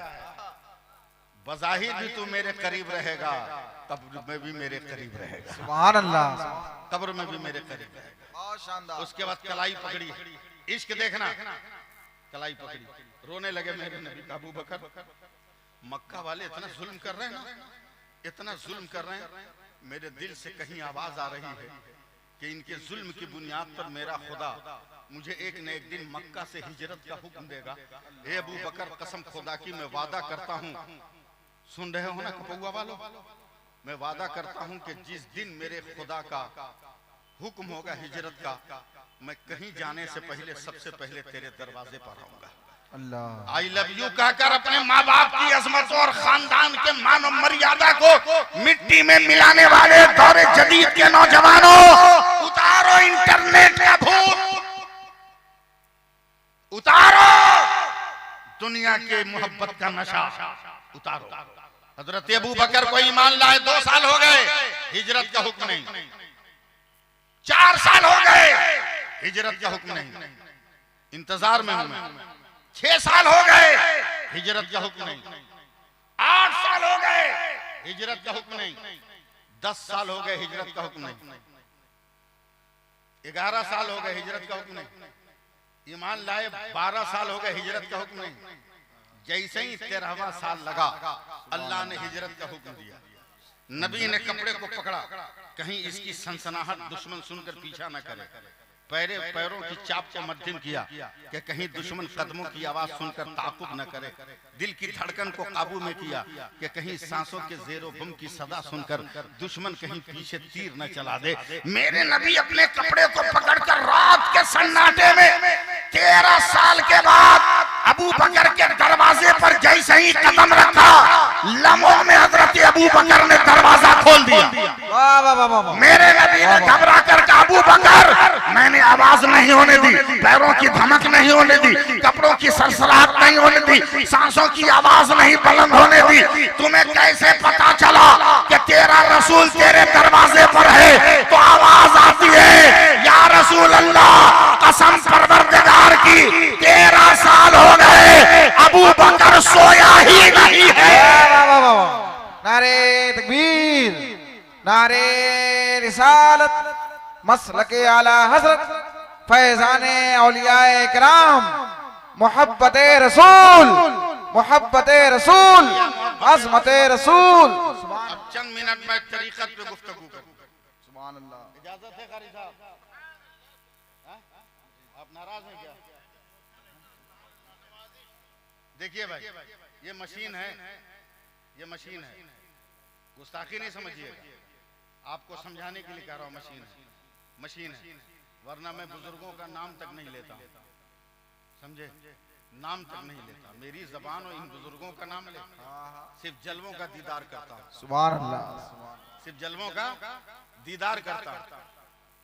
बज़ाहिर भी तू मेरे करीब रहेगा, कब्र में भी मेरे करीब रहेगा।
सुभान अल्लाह,
कब्र में भी मेरे करीब रहेगा।
बहुत शानदार।
उसके बाद कलाई पकड़ी, इश्क देखना, कलाई पकड़ी, रोने लगे मेरे नबी। अबू बकर, मक्का वाले इतना जुल्म कर रहे हैं ना, इतना जुल्म कर रहे हैं, मेरे दिल से कहीं आवाज आ रही है कि इनके जुल्म की बुनियाद पर मेरा खुदा मुझे एक न एक दिन मक्का से हिजरत का हुक्म देगा। हे अबू बकर, कसम खुदा की मैं वादा करता हूँ, सुन रहे हो ना कपौआ वालों, मैं वादा करता हूँ कि जिस दिन मेरे खुदा का हुक्म होगा हिजरत का, मैं कहीं जाने से पहले सबसे पहले तेरे दरवाजे पर आऊंगा।
अल्लाह।
आई लव यू कहकर अपने माँ बाप की अजमत और खानदान के मान और मर्यादा को मिट्टी में मिलाने वाले दौरे जदीद के नौजवानों, उतारो इंटरनेट का भूत, उतारो दुनिया के मोहब्बत का नशा, उतारो। हजरत अबू बकर को ईमान लाए 2 साल हो गए, हिजरत का हुक्म नहीं। 4 साल हो गए, हिजरत का हुक्म नहीं, इंतजार में हूं मैं। 6 साल हो गए, हिजरत का हुक्म नहीं। 8 साल हो गए, हिजरत का हुक्म नहीं। 10 साल हो गए, हिजरत का हुक्म नहीं। 11 साल हो गए, हिजरत का हुक्म नहीं। ईमान लाए 12 साल हो गए, हिजरत का हुक्म नहीं। जैसे ही 13वां साल लगा अल्लाह ने हिजरत का हुक्म दिया। नबी ने कपड़े को पकड़ा, कहीं इसकी सनसनाहट दुश्मन सुनकर पीछा न करे। पैरों की चाप को मध्यम किया कि कहीं दुश्मन कदमों की आवाज सुनकर ताकुब न करे। दिल की धड़कन को काबू में किया कि कहीं सांसों के जेरो बम की सदा सुनकर दुश्मन कहीं पीछे तीर न चला दे। मेरे नबी अपने कपड़े को पकड़कर रात के सन्नाटे में 13 साल के बाद अबू बकर के दरवाजे पर जैसे ही कदम रखा, लम्हों में हजरत अबू बकर ने दरवाजा खोल दिया।
वाह वाह वाह वाह।
मेरे नबी ने घबरा कर कहा, अबू बकर, मैंने आवाज नहीं होने दी, पैरों की धमक नहीं होने दी, कपड़ों की सरसराहट नहीं होने दी, सांसों की आवाज नहीं बुलंद होने दी। तुम्हें कैसे पता चला कि तेरा रसूल तेरे दरवाजे पर है? तो आवाज आती है, या रसूल अल्लाह, कसम परवरदिगार की 13 साल हो गए अबू बकर सोया ही नहीं है।
नारे तकबीर, नारे रिसालत, मसलके आला हजरत, फैजाने औलियाए किराम, मोहब्बत रसूल, मोहब्बत रसूल, अज़मत रसूल।
अब चंद मिनट में तरीकत पे गुफ्तगू करूंगा।
सुभान अल्लाह।
इजाजत है कारी साहब? आप नाराज हैं क्या? देखिए भाई, ये मशीन है, ये मशीन है, गुस्ताखी नहीं समझिएगा, आपको समझाने के लिए कह रहा हूँ। मशीन है, मशीन है, वरना मैं बुजुर्गों का नाम तक नहीं लेता हूँ, समझे? नाम तक नहीं लेता, मेरी जबान और इन बुजुर्गों का नाम ले, सिर्फ जलवों का दीदार करता हूँ।
सुभान अल्लाह।
सिर्फ जलवों का दीदार करता हूँ।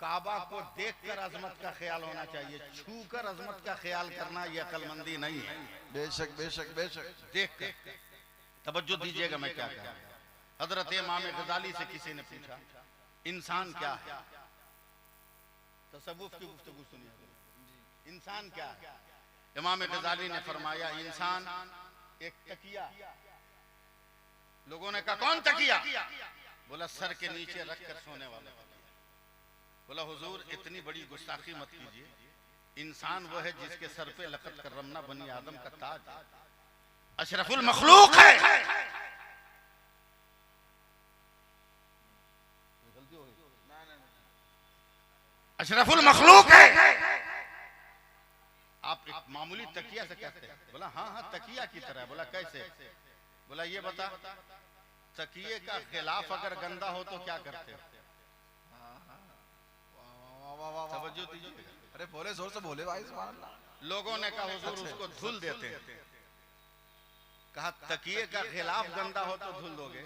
काबा को देखकर अजमत का ख्याल होना चाहिए, छूकर अजमत का ख्याल करना ये अकलमंदी नहीं है।
बेशक बेशक बेशक।
देख कर तवज्जो दीजिएगा मैं क्या कह रहा हूं। हजरत इमाम गजाली से किसी ने पूछा, इंसान क्या है? तसव्वुफ की गुफ्तगू सुनिए, इंसान क्या है? इमाम गजाली ने फरमाया, इंसान एक तकिया। लोगों ने कहा, कौन तकिया? बोला, सर के नीचे रखकर सोने वाला तकिया। बोला, हुजूर इतनी बड़ी गुस्ताखी मत कीजिए, इंसान वो है जिसके सर पे लक़त करमना बनी आदम का ताज है, अशरफुल मखलूक है। अशरफुल मखलूक है। आप एक मामूली तकिया से कहते हैं? बोला, हाँ हाँ तकिया की तरह। बोला, कैसे? बोला, ये बता, तकिए का खिलाफ अगर गंदा हो तो क्या करते हो? तवज्जो दीजिए।
अरे बोले, जोर से बोले भाई। सुभान अल्लाह।
लोगों ने कहा, हुजूर उसको धुल देते हैं। कहा, तकिए का खिलाफ गंदा हो तो धुल दोगे,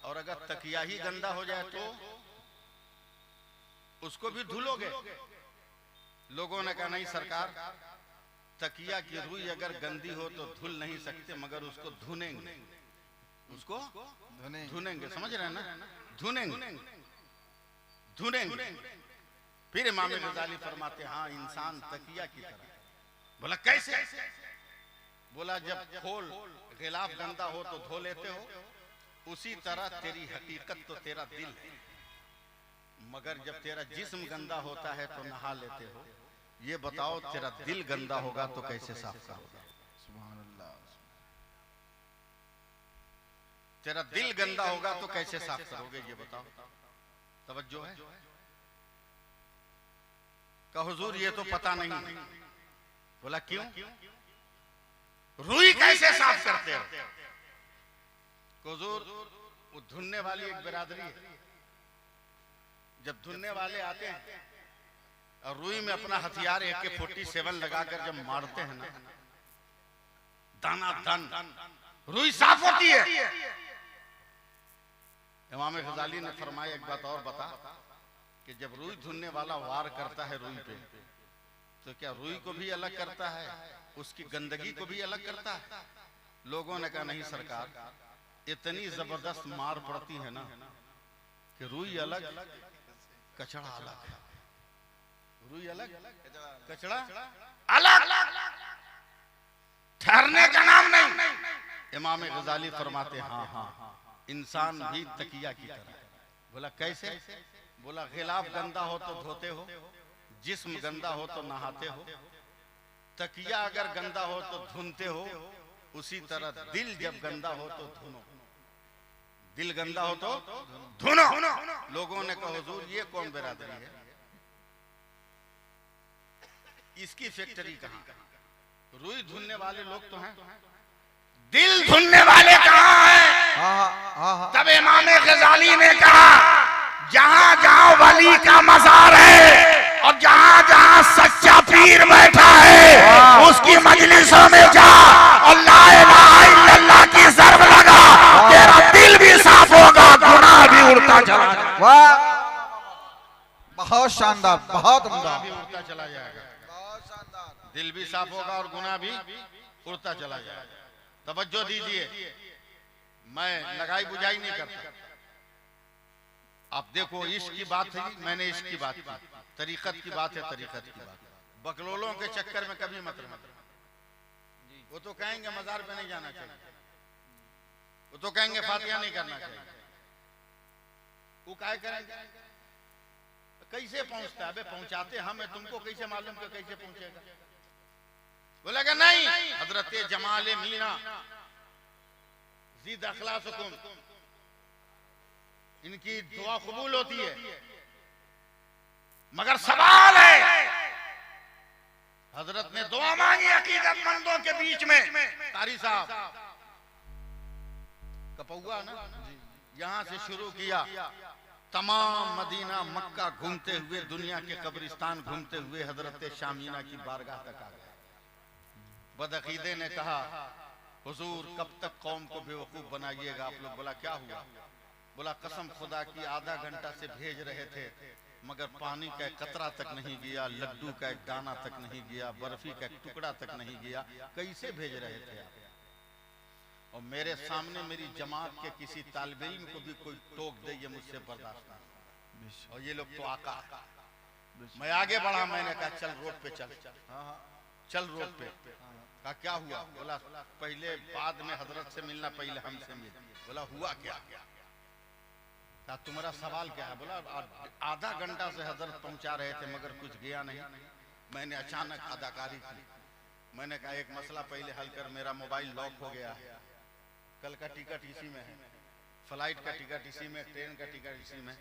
और अगर तकिया ही गंदा हो जाए तो उसको भी धुलोगे? लोगों ने कहा, नहीं सरकार, तकिया की रुई अगर गंदी हो तो धुल नहीं सकते, मगर उसको धुनेंगे, उसको धुनेंगे। समझ रहे हैं ना? धुनेंगे, धुनेंगे। फिर इमाम गजाली फरमाते, हाँ इंसान तकिया की तरह। बोला, कैसे? बोला, जब खोल खिलाफ गंदा हो तो धो लेते हो, उसी तरह तेरी हकीकत तो तेरा दिल है, मगर जब तेरा जिस्म गंदा होता है तो नहा लेते हो। ये बताओ, तेरा दिल गंदा होगा तो कैसे साफ करोगे?
सुभान अल्लाह।
तेरा दिल गंदा होगा तो कैसे साफ करोगे? ये बताओ। तवज्जो है? का हुजूर ये तो पता नहीं। बोला, क्यों? रुई कैसे साफ करते हो? हुजूर, वो धुनने वाली एक बिरादरी है, जब धुनने वाले आते हैं और रुई में अपना हथियार AK-47 लगाकर जब मारते हैं ना, दाना दान रुई साफ होती है। इमाम गजाली ने फरमाया, एक बात और बता, कि जब रुई धुनने वाला वार करता है रुई पे, तो क्या रुई को भी अलग करता है, उसकी गंदगी को भी अलग करता है? लोगों ने कहा, नहीं सरकार, इतनी जबरदस्त मार पड़ती है ना कि रुई अलग कचड़ा अलग है। रुई अलग कचड़ा अलग, ठहरने का नाम नहीं। इमाम गजाली फरमाते, हाँ हाँ इंसान भी तकिया की तरह है। बोला, कैसे? बोला, खिलाफ गंदा हो तो धोते हो, जिस्म गंदा हो तो नहाते हो, तकिया अगर गंदा हो तो धुनते हो, उसी तरह दिल जब गंदा हो तो धुनो, दिल गंदा हो तो धुनो। लोगों ने कहा हुजूर ये कौन बिरादरी है, इसकी फैक्ट्री कहाँ? रुई धुनने वाले लोग तो हैं, दिल धुनने वाले कहाँ हैं? तब इमाम गजाली ने कहा जहां जहां वली का मजार है और जहां जहां सच्चा पीर बैठा है उसकी मजलिसों में जा और ला इलाहा इल्लल्लाह की ज़र्ब लगा, तेरा दिल भी साफ होगा, गुनाह भी उड़ता चला जाएगा।
वाह, बहुत शानदार, बहुत उम्दा,
भी उड़ता चला जाएगा,
बहुत शानदार।
दिल भी साफ होगा और गुनाह भी उड़ता चला जाएगा। तवज्जो दीजिए, मैं लगाई बुझाई नहीं करता। आप देखो इश्क की बात है, मैंने इश्क की बात की, तरीकत की बात है, तरीकत की बात। बकलोलों के चक्कर में कभी मत रहना। वो तो कहेंगे मजार पे नहीं जाना चाहिए, वो तो कहेंगे फातिहा नहीं करना चाहिए, वो काय करेंगे? कैसे पहुंचता है? पहुंचाते हम, तुमको कैसे मालूम कि कैसे पहुंचेगा? बोलेगा नहीं, हजरत जमाल मीना ज़ीद अखलासुकुम, इनकी दुआ कबूल होती है, मगर सवाल है हजरत ने दुआ मांगी अकीदतमंदों के बीच में। कारी साहब कपौआ ना, यहां से शुरू किया, तमाम मदीना मक्का घूमते हुए, दुनिया के कब्रिस्तान घूमते हुए हजरत शामीना की बारगाह तक आ गए। बदअकीदे ने कहा हुजूर कब तक कौम को बेवकूफ बनाइएगा आप लोग? बोला क्या हुआ? बोला कसम खुदा की आधा घंटा से भेज रहे थे मगर पानी का एक कतरा तक नहीं गया, लड्डू का एक दाना तक नहीं गया, बर्फी का एक टुकड़ा तक नहीं गया, कैसे भेज रहे थे आप? और मेरे सामने मेरी जमात के किसी तालिब इल्म को भी कोई टोक दे, ये मुझसे बर्दाश्त नहीं। और ये लोग तो आका। मैं आगे बढ़ा, मैंने कहा चल रोड पे चल, चल रोड पे। कहा क्या हुआ? बोला पहले बाद में हजरत से मिलना, पहले हमसे मिल। बोला हुआ क्या? कहा तुम्हारा सवाल क्या है? बोला आधा घंटा से हजरत पहुंचा रहे थे मगर कुछ गया नहीं। मैंने अचानक अदाकारी की, मैंने कहा एक मसला पहले हल कर, मेरा मोबाइल लॉक हो गया है, कल का टिकट इसी में है, फ्लाइट का टिकट इसी में, ट्रेन का टिकट इसी में,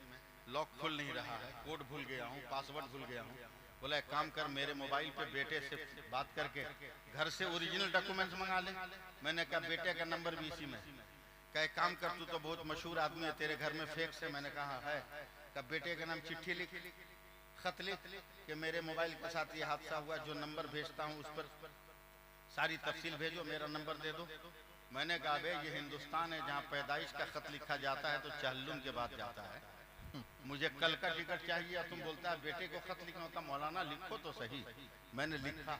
लॉक खुल नहीं रहा है, कोड भूल गया हूँ, पासवर्ड भूल गया हूँ। बोला एक काम कर, मेरे मोबाइल पे बेटे से बात करके घर से ओरिजिनल डॉक्यूमेंट्स मंगा ले। मैंने कहा बेटे का नंबर भी इसी में। कहा एक काम कर, तू तो बहुत मशहूर आदमी है, तेरे घर में फेक्स है। मैंने कहा है। कहा बेटे का नाम चिट्ठी लिख, खत लिख कि मेरे मोबाइल के साथ ये हादसा हुआ, जो नंबर भेजता हूँ उस पर सारी तफसील भेजो, मेरा नंबर दे दो। मैंने कहा बे ये हिंदुस्तान है जहाँ पैदाइश का खत लिखा जाता है तो चहल्लुम के बाद जाता है, मुझे कल का टिकट चाहिए, तुम बोलता है बेटे को खत लिखना होता। मौलाना लिखो तो सही। मैंने लिखा,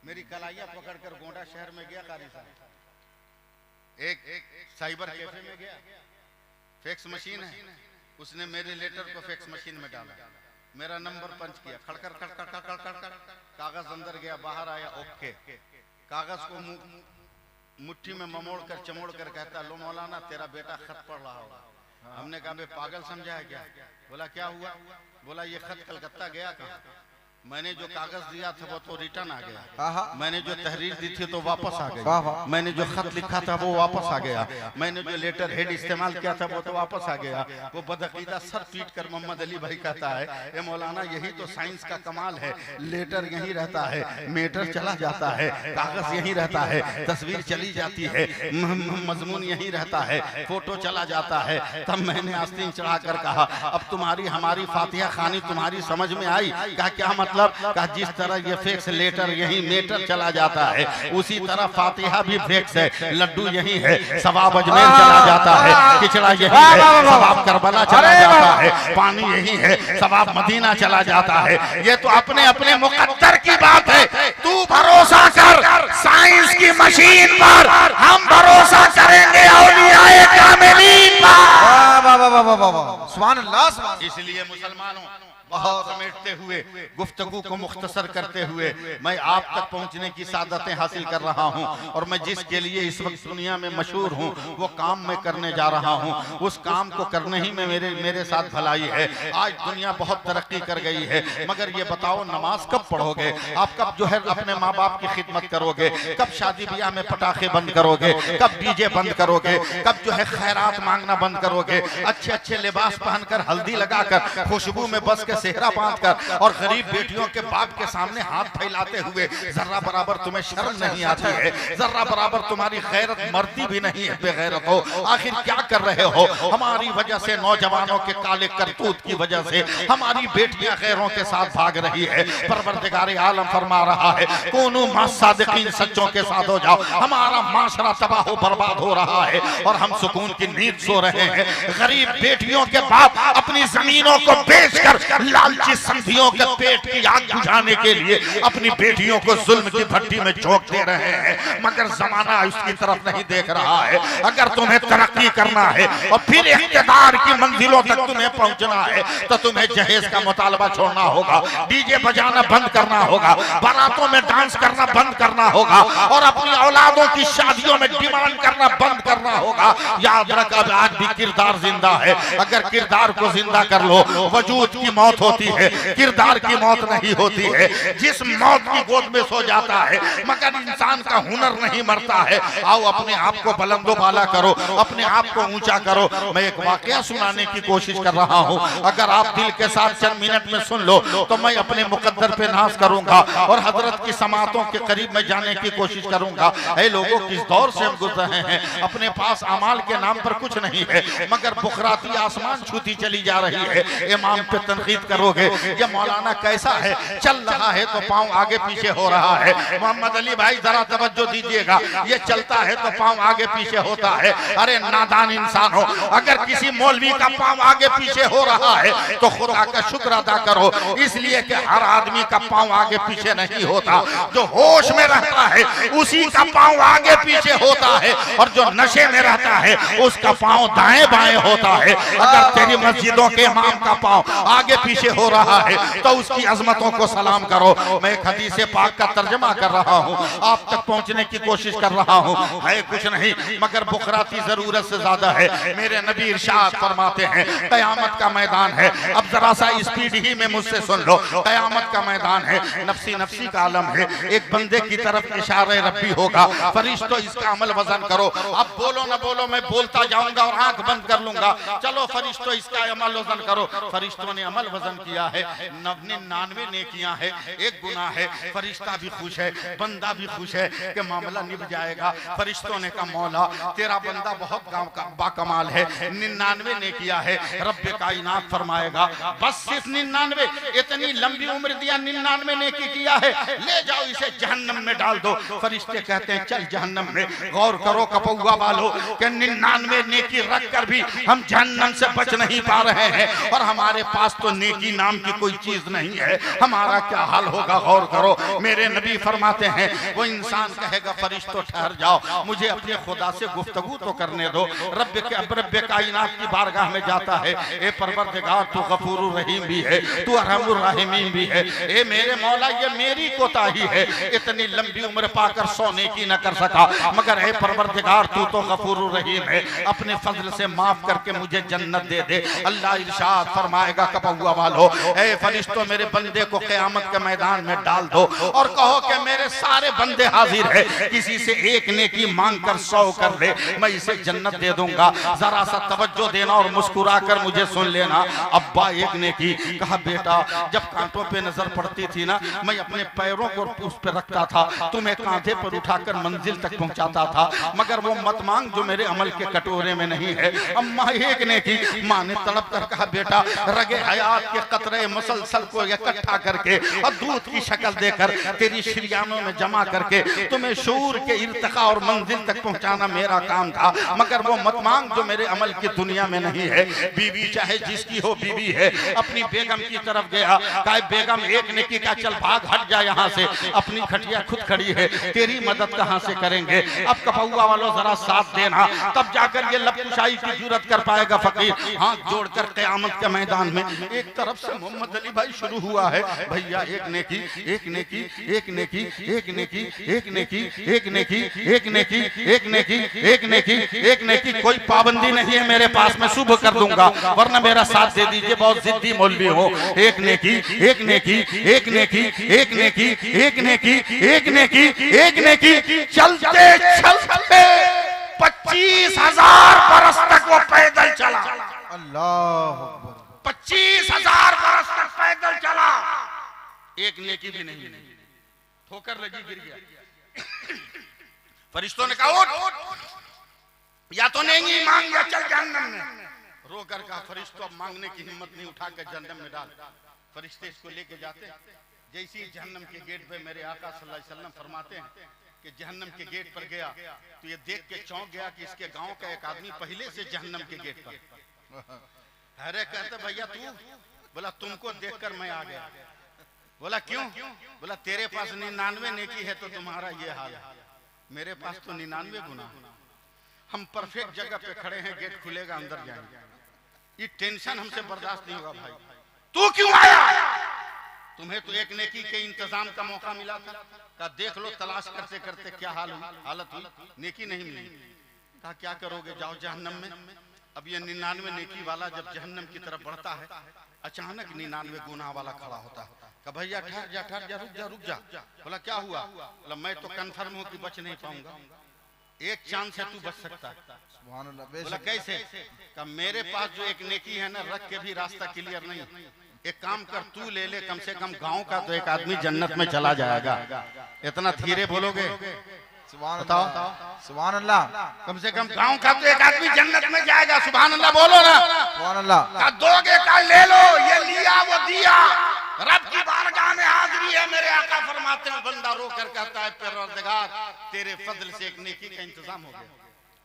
मेरी कलाइयाँ पकड़कर गोंडा शहर में गया, कारी साहब एक साइबर कैफे में गया, फैक्स मशीन है, उसने मेरे लेटर को फैक्स मशीन में डाला, मेरा नंबर पंच किया, खड़कर खड़कर खड़कर खड़कर, कागज अंदर गया, बाहर आया, ओके। कागज को मुट्ठी में ममोड़ कर चमोड़ कर कहता लो मौलाना तेरा बेटा खत पढ़ रहा होगा। हमने कहा बे पागल समझा है क्या? बोला क्या हुआ? बोला ये खत कलकत्ता गया कहाँ? मैंने जो कागज दिया था वो तो रिटर्न आ गया, मैंने जो तहरीर दी थी तो वापस आ गई, मैंने जो खत लिखा था वो वापस आ गया, मैंने जो लेटर हेड इस्तेमाल किया था वो तो वापस आ गया। वो बदअकीदा सर पीट कर मोहम्मद अली भाई कहता है ए मौलाना यही तो साइंस का कमाल है, लेटर यहीं रहता है, मेटर चला जाता है, कागज यहीं रहता है, तस्वीर चली जाती है, मजमून यहीं रहता है, फोटो चला जाता है। तब मैंने आस्तीन चढ़ाकर कहा अब तुम्हारी हमारी फातिहा खानी तुम्हारी समझ में आई? कहा क्या मतलब? कहा जिस तरह ये फेक्स लेटर यही मेटर चला जाता है उसी तरह फातिहा भी फेक्स है, लड्डू यही है, सवाब अजमेर चला जाता है, खिचड़ा यही है, सवाब करबला चला जाता है, पानी यही है, सवाब मदीना चला जाता है। ये तो अपने अपने मुकद्दर की बात है, तू भरोसा कर साइंस की मशीन पर, हम भरोसा करेंगे औलियाए कामिलीन पर।
वाह वाह वाह वाह वाह, सुभान अल्लाह, सुभान।
इसलिए मुसलमानों बहुत समेटते हुए गुफ्तगू को मुख्तसर करते हुए मैं आप तक पहुंचने की सादतें हासिल कर रहा हूं और मैं जिसके लिए इस वक्त दुनिया में मशहूर हूं वो काम मैं करने जा रहा हूं। उस काम को करने ही में मेरे साथ भलाई है। आज दुनिया बहुत तरक्की कर गई है, मगर ये बताओ नमाज कब पढ़ोगे? आप कब जो है अपने माँ बाप की खिदमत करोगे? कब शादी ब्याह में पटाखे बंद करोगे? कब डीजे बंद करोगे? कब जो है खैरात मांगना बंद करोगे? अच्छे अच्छे लिबास पहनकर, हल्दी लगाकर, खुशबू में बस के सेहरा बांधकर और गरीब बेटियों के बाप के सामने हाथ फैलाते हुए जर्रा बराबर तुम्हें शर्म नहीं आती है? जर्रा बराबर तुम्हारी गैरत मरती भी नहीं है? बेगैरत हो, आखिर क्या कर रहे हो? हमारी वजह से, नौजवानों के काले करतूत की वजह से हमारी बेटियां गैरों के साथ भाग रही है। परवरदिगार आलम फरमा रहा है, कूनू मा सादिकीन, सच्चों के साथ हो जाओ। हमारा माशरा तबाह बर्बाद हो रहा है और हम सुकून की नींद सो रहे हैं। गरीब बेटियों के बाप अपनी जमीनों को बेचकर लालची संधियों के पेट की आग बुझाने के लिए अपनी बेटियों को जुल्म की भट्टी में झोंक दे रहे हैं, मगर जमाना उसकी तरफ नहीं देख रहा है। अगर तुम्हें तरक्की करना है और फिर इख्तिदार की मंजिलों तक तुम्हें पहुंचना है तो तुम्हें जहेज का मुतालबा छोड़ना होगा, डीजे बजाना बंद करना होगा, बारातों में डांस करना बंद करना होगा और अपनी औलादों की शादियों में डिमांड करना बंद करना होगा। याद रख, अब आज भी किरदार जिंदा है। अगर किरदार को जिंदा कर लो, वजूद की मौत होती है, किरदार की मौत नहीं होती है। जिस मौत की गोद में सो जाता है, मगर इंसान का हुनर नहीं मरता है। आओ अपने आप को बुलंदो बाला करो, अपने आप को ऊंचा करो। मैं एक वाकया सुनाने की कोशिश कर रहा हूं, अगर आप दिल के साथ चंद मिनट में सुन लो तो मैं अपने मुकद्दर पे नाज करूंगा और हजरत की समातों के करीब में जाने की कोशिश करूंगा। ऐ लोगों, किस दौर से हम गुजर रहे हैं। अपने पास अमाल के नाम पर कुछ नहीं है, मगर बुखराती आसमान छूती चली जा रही है। इमाम पे तनकीद करोगे, ये मौलाना कैसा है, चल रहा है तो पांव आगे पीछे हो रहा है। मोहम्मद अली भाई जरा तवज्जो दीजिएगा, ये चलता है तो पांव आगे पीछे होता है। अरे नादान इंसान हो, अगर किसी मौलवी का पांव आगे पीछे हो रहा है तो खुदा का शुक्र अदा करो, इसलिए कि हर आदमी का पांव आगे पीछे नहीं होता। जो होश में रहता है उसी का पांव आगे पीछे होता है और जो नशे में रहता है उसका पांव दाएं बाएं होता है। अगर तेरी मस्जिदों के इमाम का पांव आगे पीछे हो रहा है तो उसकी अजमतों को सलाम करो। मैं एक हदीस पाक का तर्जमा कर रहा हूँ, आप तक पहुँचने की कोशिश कर रहा हूँ। है कुछ नहीं मगर बुखराती जरूरत से ज्यादा है। मेरे नबी इरशाद फरमाते हैं, कयामत का मैदान है। अब जरा सा स्पीड ही में मुझसे सुन लो। कयामत का मैदान है, नफसी नफसी का आलम है। एक बंदे की तरफ इशारे रब्बी होगा, फरिश्तों इसका अमल वजन करो। अब बोलो ना बोलो, मैं बोलता जाऊंगा और आंख बंद कर लूंगा। चलो फरिश्तों इसका अमल वजन करो। फरिश्तों ने अमल वजन किया है, 99 नेकियां है, एक गुनाह है। फरिश्ता भी खुश है, बंदा भी खुश है कि मामला निभ जाएगा। फरिश्तों ने कहा, मौला तेरा बंदा बहुत बाकमाल है, 99 नेकियां है। रब्बे कायनात फरमाएगा, बस सिर्फ 99? इतनी लंबी उम्र दिया, 99 नेकी किया है, ले जाओ इसे जहन्नम में डाल दो। फरिश्ते कहते हैं, चल जहन्नम में। गौर करो कपौआ वालों कि 99 नेकी रख कर भी हम जहन्नम से बच नहीं पा रहे हैं और हमारे पास तो नेकी नाम की कोई चीज नहीं है। हमारा क्या हाल होगा? गौर करो। मेरे नबी फरमाते हैं, वो इंसान कहेगा, फरिश्तों ठहर जाओ, मुझे अपने खुदा से गुफ्तगू तो करने दो। रब्बे कायनात की बारगाह में जाता है, ए परवरदिगार तू गफूर रहीम भी है, तू अरहमुर राहिमीन भी है। ए मेरे मौला, ये मेरी कोताही है, इतनी लंबी उम्र पाकर सोने की न कर सका, मगर ए परवरदिगार तू तो गफूर रहीम है, अपने फजल से माफ करके मुझे जन्नत दे दे। अल्लाह इरशाद फरमाएगा, कपौआ वालों, ए फरिश्तों मेरे बंदे को क़यामत के मैदान में डाल दो और कहो कि मेरे सारे बंदे हाजिर है, किसी से एक नेकी मांग कर 100 कर ले, मैं इसे जन्नत दे दूंगा। जरा सा तवज्जो देना और मुस्कुरा कर मुझे सुन लेना। अब्बा एक नेकी कहा, बेटा जब कांटों पे नजर पड़ती थी ना, मैं अपने पैरों को उस पे रखता था, तुम्हें कांधे पर उठाकर मंजिल तक पहुंचाता था, मगर वो मत मांग जो मेरे अमल के कटोरे में नहीं है। अम्मा एक नेकी, माँ ने तड़प कर कहा, बेटा रगे हयात के कतरे मुसलसल को इकट्ठा करके और दूध की शक्ल देकर तेरी शरियानों में जमा करके तुम्हें शूर के इर्तिका और मंजिल तक पहुंचाना मेरा काम था, मगर वो मत मांग जो मेरे अमल की दुनिया में नहीं है। बीवी चाहे जिसकी हो, बीवी है, अपनी बेगम की तरफ गया, कहा बेगम एक नेकी का, चल भाग हट जा यहाँ से, अपनी खटिया खुद खड़ी है, तेरी मदद कहाँ से करेंगे। अब कपौआ वालों जरा साथ देना, तब जाकर ये लबकुशाई की जुरत कर पाएगा फकीर। हाथ जोड़कर क़यामत के मैदान में एक तरफ से मोहम्मद अली भाई शुरू हुआ है भैया, एक नेकी एक नेकी एक नेकी एक नेकी एक नेकी एक नेकी एक नेकी एक नेकी एक नेकी एक नेकी, कोई पाबंदी नहीं है मेरे पास, मैं शुभ कर दूंगा, वरना मेरा साथ दे दीजिए, बहुत जिद्दी मौलवी हो। एक नेकी एक नेकी एक नेकी एक नेकी एक नेकी एक नेकी एक नेकी, चलते चलते 25,000 बरस तक वो पैदल चला।
अल्लाह अकबर।
25,000 बरस तक पैदल चला, एक नेकी भी नहीं मिली, ठोकर लगी, गिर गया। फरिश्तों ने कहा उठ, या तो नहीं मांग या चल जहन्नम में। रोकर कहा फरिश्तों अब मांगने की हिम्मत नहीं, उठा कर जहन्नम में डाल। फरिश्ते इसको लेके जाते, जैसे ही जहन्नम के गेट पे मेरे आका सल्लल्लाहु अलैहि वसल्लम फरमाते हैं कि जहन्नम के गेट पर गया तो ये देख के चौंक गया कि इसके गांव का एक आदमी पहले से जहन्नम के गेट पर। अरे कहते भैया तू? बोला तुमको देखकर मैं आ गया। बोला क्यों? बोला तेरे पास 99 नेकी है तो तुम्हारा ये हाल है, मेरे पास तो 99 गुनाह। हम परफेक्ट जगह पे खड़े हैं, गेट खुलेगा अंदर जाएंगे, ये टेंशन हमसे बर्दाश्त नहीं होगा। भाई तू क्यों आया? तुम्हें तो एक नेकी के इंतजाम का मौका मिला था। कहा देख लो तलाश करते करते क्या हालत हुई, नेकी नहीं मिली। कहा क्या करोगे, जाओ जहन्नम में। अब ये 99 नेकी वाला जब जहन्नम की तरफ बढ़ता है, अचानक 99 गुनाह वाला खड़ा होता है। कहा भैया ठहर जा, रुक जा। बोला क्या हुआ? बोला मैं तो कन्फर्म हूँ कि बच नहीं पाऊंगा, एक चांस है तू बच सकता है। बोला कैसे? कहा मेरे पास जो एक नेकी है ना, रख के भी रास्ता क्लियर नहीं, एक काम कर तू ले ले, कम से कम गांव का तो एक आदमी जन्नत में चला जाएगा। इतना धीरे बोलोगे? बताओ
सुभान अल्लाह।
कम से कम गांव का तो एक आदमी जन्नत में जाएगा। सुभान अल्लाह बोलो ना।
सुभान अल्लाह।
का दोगे का ले लो, ये लिया वो दिया, रब की बारगाह में हाजिरी है। मेरे आका फरमाते हैं बंदा रो कर कहता है परवरदिगार तेरे फजल से एक नेकी का इंतजाम हो गया।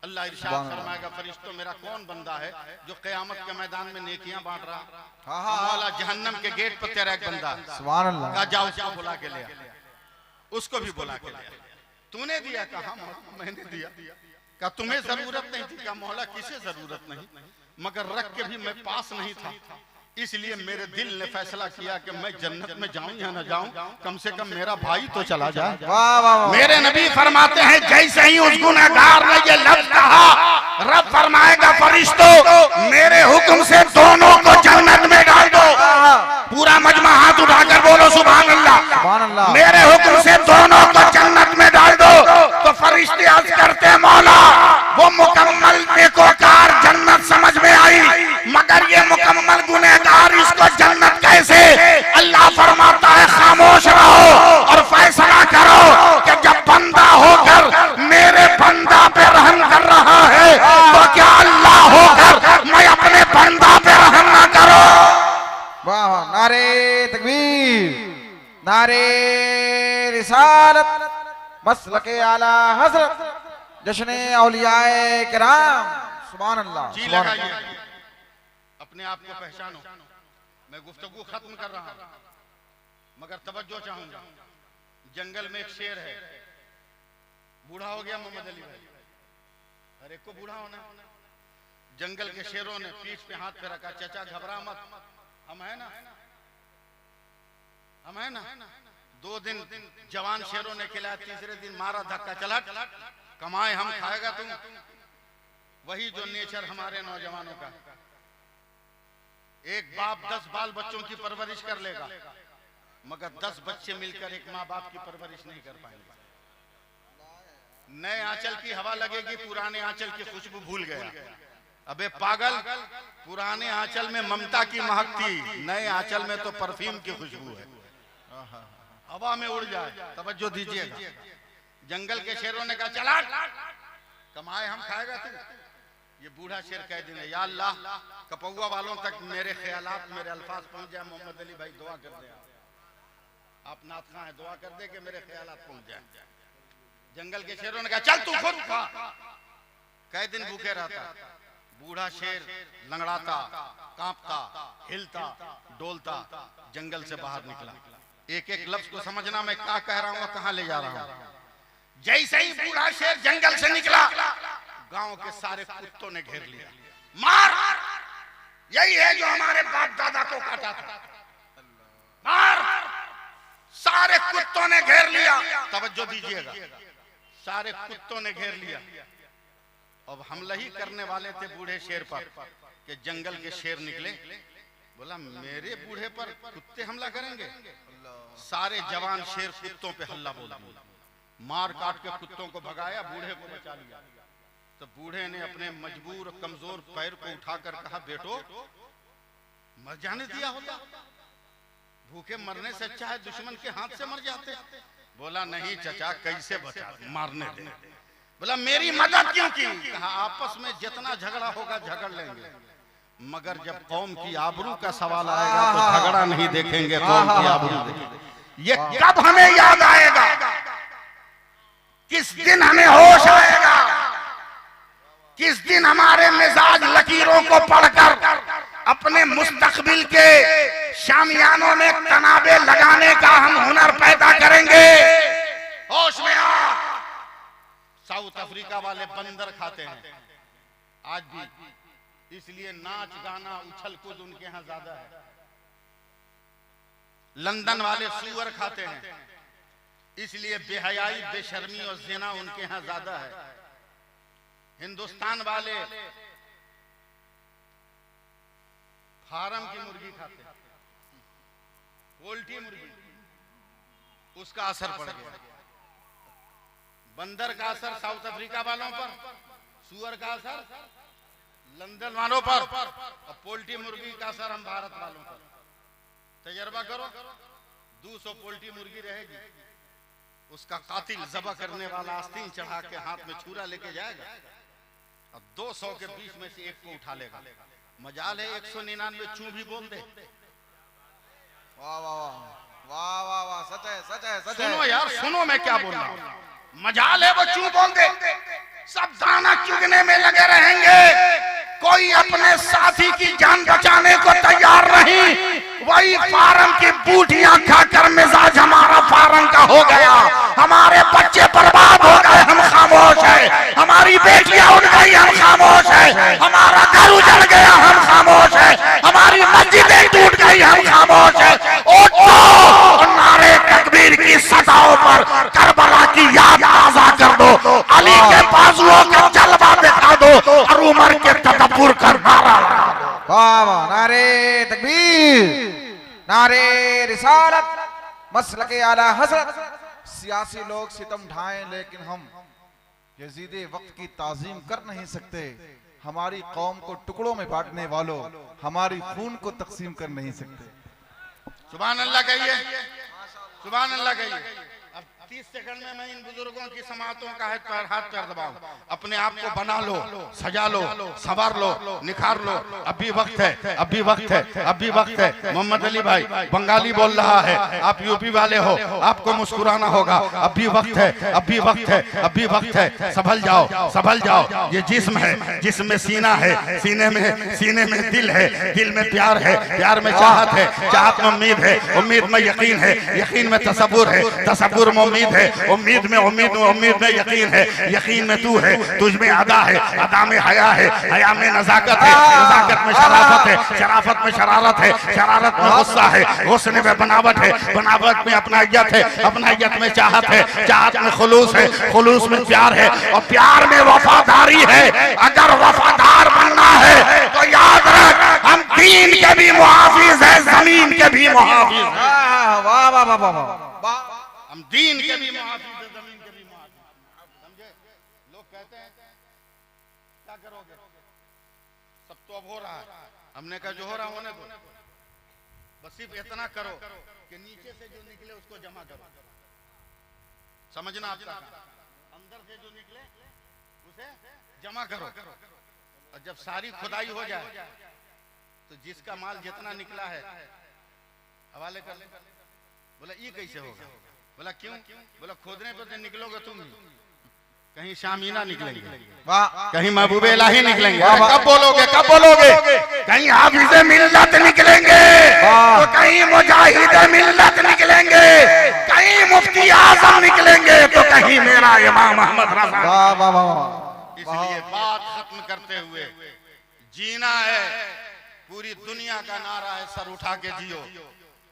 अल्लाह इरशाद फरमाएगा फरिश्तों मेरा कौन बंदा है जो क़यामत के मैदान में नेकियां बांट रहा? मौला जहन्नम के गेट पर तेरा एक बंदा।
सुभान अल्लाह।
कहा जाओ उसको बुला के ले आ। उसको भी बुला के ले आ। तूने दिया? कहा मैंने दिया। कहा तुम्हें जरूरत नहीं थी? कहा मौला किसे जरूरत नहीं, मगर रख के भी मैं पास नहीं था, इसलिए मेरे दिल ने फैसला किया कि मैं जन्नत में जाऊं या न जाऊं, कम से कम मेरा भाई तो चला जाए।
वाह वाह।
मेरे नबी फरमाते हैं जैसे ही उस गुनहगार ने ये लफ्ज कहा, रब फरमाएगा फरिश्तों मेरे हुक्म से दोनों को जन्नत में डाल दो। पूरा मजमा हाथ उठाकर बोलो सुभान अल्लाह।
सुभान अल्लाह।
मेरे हुक्म से दोनों को जन्नत में डाल दो। तो फरिश्ते अर्ज करते मौला वो मुकम्मल नेकोकार जन्नत समझ में आई, मगर ये मुकम्मल गुनहगार इसको जन्नत कैसे? अल्लाह फरमाता है खामोश रहो और फैसला करो कि जब बंदा होकर मेरे बंदा पे रहम कर रहा है तो क्या अल्लाह होकर मैं अपने बंदा पे रहम ना करो?
वाह वाह। नारे तकबीर, नारे रिसालत, मसलके आला हजरत, जश्ने औलियाए किराम। सुभान अल्लाह।
जी
सुभान
लगाइए,
अल्लाह।
अपने आप को पहचानो। मैं गुफ्तगू खत्म कर रहा हूं, मगर तवज्जो चाहूंगा। जंगल में एक शेर है, बूढ़ा हो गया मोहम्मद अली भाई, हर एक को बूढ़ा होना। जंगल के शेरों ने पीठ पे हाथ पे रखा, चाचा घबरा मत, हम है ना, हम है ना। 2 दिन जवान शेरों ने खिलाया, तीसरे दिन मारा धक्का, चला कमाए हम खाएगा तुम। वही जो नेचर हमारे नौजवानों का। एक बाप 10 बाल बच्चों की परवरिश कर लेगा, मगर 10 बच्चे मिलकर एक माँ बाप की परवरिश नहीं कर पाएंगे। नए आंचल की हवा लगेगी, पुराने आंचल की खुशबू भूल गया। अबे पागल, पुराने आंचल में ममता की महक थी, नए आंचल में तो परफ्यूम की खुशबू है, हवा में उड़ जाए। तवज्जो दीजिएगा। जंगल के शेरों ने कहा चला कमाए हम खाएगा तू। ये बूढ़ा शेर कह देने या अल्लाह कपौआ वालों तक मेरे ख्यालात मेरे अल्फाज पहुंच जाए। मोहम्मद अली भाई दुआ कर दे, आप नात खां है, दुआ कर दे कि मेरे ख्यालात पहुंच जाए। जंगल के शेरों ने कहा चल तू खुद खा। कई दिन भूखे रहता। बूढ़ा शेर लंगड़ाता, कांपता, हिलता, डोलता जंगल से बाहर निकला। एक एक लफ्ज को समझना मैं क्या कह रहा हूँ, कहाँ ले जा रहा हूँ। जैसे ही बूढ़ा शेर जंगल से निकला, गांव के सारे कुत्तों ने घेर लिया। मार, यही है जो हमारे बाप दादा को काटा था। कुत्तों ने घेर लिया। तवज्जो दीजिएगा, सारे कुत्तों ने घेर लिया। अब हमला ही करने वाले थे बूढ़े शेर पर कि जंगल के शेर निकले। बोला मेरे बूढ़े पर कुत्ते हमला करेंगे? सारे जवान शेर कुत्तों पे हल्ला बोल दिया, मार काट के कुत्तों को भगाया, बूढ़े को बचा लिया। तो बूढ़े ने अपने मजबूर कमजोर पैर को उठाकर कहा बेटो मर जाने दिया होता, भूखे मरने से अच्छा है दुश्मन के हाथ से मर जाते। बोला नहीं चचा कैसे बचा, मारने दे। बोला मेरी मदद क्यों की? कहा आपस में जितना झगड़ा होगा झगड़ लेंगे, मगर जब कौम की आबरू का सवाल आएगा तो झगड़ा नहीं देखेंगे, कौम की आबरू देखेंगे। ये कब हमें याद आएगा, किस दिन हमें होश आएगा, किस दिन हमारे मिजाज लकीरों को पढ़कर अपने मुस्तकबिल के शामियानों में तनाबे लगाने का हम हुनर पैदा करेंगे। होश में आ। साउथ अफ्रीका वाले बंदर खाते हैं आज भी, इसलिए नाच गाना उछल कूद उनके यहाँ ज्यादा है। लंदन वाले सूअर खाते हैं, इसलिए बेहयाई बेशर्मी और जिना उनके यहाँ ज्यादा है। हिंदुस्तान वाले फार्म की मुर्गी खाते हैं, पोल्ट्री मुर्गी, उसका असर पड़ गया। बंदर का असर साउथ अफ्रीका वालों पर, सूअर का असर लंदन वालों पर, और पोल्ट्री मुर्गी का असर हम भारत वालों पर। तजर्बा करो, 200 पोल्ट्री मुर्गी रहेगी, उसका कातिल ज़बह करने वाला आस्तीन चढ़ा के हाथ में छुरा लेके जाएगा और 200 के बीच में से एक को उठा लेगा। मजाल है 199 चू भी बोल दे।
वाह वाह वाह वाह वाह वाह, सच है सच है सच है।
सुनो यार सुनो, मैं क्या बोल रहा हूँ। मजाल है वो चू बोल दे, सब दाना चुगने में लगे रहेंगे, कोई अपने साथी की जान बचाने को तैयार नहीं। वही फार्म की बूटियां खाकर मिजाज हमारा फार्म का हो गया, हमारे बच्चे बर्बाद हो गए, हम खामोश है। हमारी बेटियां उड़ गई, हम खामोश है। हमारा घर उजड़ गया, हम खामोश है। हमारी मस्जिदें टूट गई, हम खामोश है। उठो, नारे तकबीर की सदाओं पर करबला की याद ताज़ा कर दो, अली के बाजुओं का जलवा दिखा दो और उमर के तदब्बुर का नारा लगा दो।
वाह वाह, नारे तकबीर, नारे रिसालत, मसलके आला हज़रत। सियासी लोग सितम ढाएं लेकिन हम यजीदे वक्त की ताजीम कर नहीं सकते। हमारी कौम को टुकड़ों में बांटने वालों हमारी खून को तकसीम कर नहीं सकते।
सुभान अल्लाह कहिए, सुभान अल्लाह कहिए। अब 30 सेकंड में मैं इन बुजुर्गों की समातों का हाथ पैर दबाऊं। अपने आप को बना लो, सजा लो, संवार लो, निखार लो। अभी वक्त है, अभी वक्त है, अभी वक्त है। मोहम्मद अली भाई बंगाली बोल रहा है, आप यूपी वाले हो, आपको मुस्कुराना होगा। अभी वक्त है, अभी वक्त है, अभी वक्त है। संभल जाओ, संभल जाओ। ये जिस्म है, जिस्म में सीना है, सीने में दिल है, दिल में प्यार है, प्यार में चाहत है, चाहत में उम्मीद है, उम्मीद में यकीन है, यकीन में तसव्वुर है, तसव्वुर में उम्मीद है, उम्मीद में यकीन है, यकीन में तू है, तुझ में अदा है, अदा में हया है, हया में नजाकत है, नजाकत में शराफत है, शराफत में शरारत है, शरारत में गुस्सा है, गुस्से में बनावट है, बनावट में अपनाइयत है, अपनाइयत में चाहत है, चाहत में खुलूस है, खुलूस में प्यार है, और प्यार में वफादारी है। अगर वफादार बनना है तो याद रख, हम दीन के भी मुहाफिज है, जमीन के भी मुहाफिज है।
वाह वाह वाह वाह,
हम दीन के भी मुहाफिज है, जमीन के भी मुहाफिज। समझे? लोग कहते हैं क्या करोगे, सब तो अब हो रहा है। हमने कहा जो हो रहा होने दो, बस सिर्फ इतना करो कि नीचे से जो निकले उसको जमा करो। समझना आपका, अंदर से जो निकले उसे जमा करो, और जब सारी खुदाई हो जाए तो जिसका माल जितना निकला है हवाले कर ले। बोला ये कैसे होगा? बोला क्यों? बोला खोदने पर तो निकलोगे तुम, कहीं शामीना निकलेंगे, कहीं महबूबे इलाही निकलेंगे। कब बोलोगे, कब बोलोगे? कहीं हाफिज़े मिल्लत निकलेंगे, तो कहीं मुजाहिदे मिल्लत निकलेंगे, कहीं मुफ्ती आज़म निकलेंगे, तो कहीं मेरा इमाम अहमद रज़ा। इसलिए बात खत्म करते हुए, जीना है पूरी दुनिया का नारा है, सर उठा के जियो।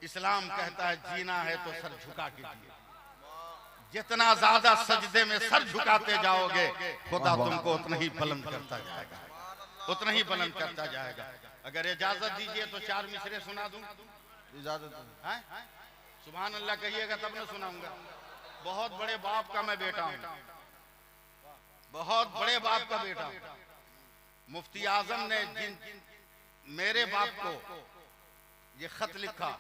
इस्लाम कहता है जीना है तो सर झुका के जियो। जितना ज्यादा सजदे में सर झुकाते जाओगे खुदा तुमको उतना ही बुलंद करता जाएगा, उतना ही बुलंद करता जाएगा। अगर इजाजत दीजिए तो 4 मिसरे सुना दूं।
इजाजत
हैं? सुभान अल्लाह कहिएगा तब ना सुनाऊंगा। बहुत बड़े बाप का मैं बेटा हूं, बहुत बड़े बाप का बेटा हूं। मुफ्ती आजम ने जिन मेरे बाप को ये खत लिखा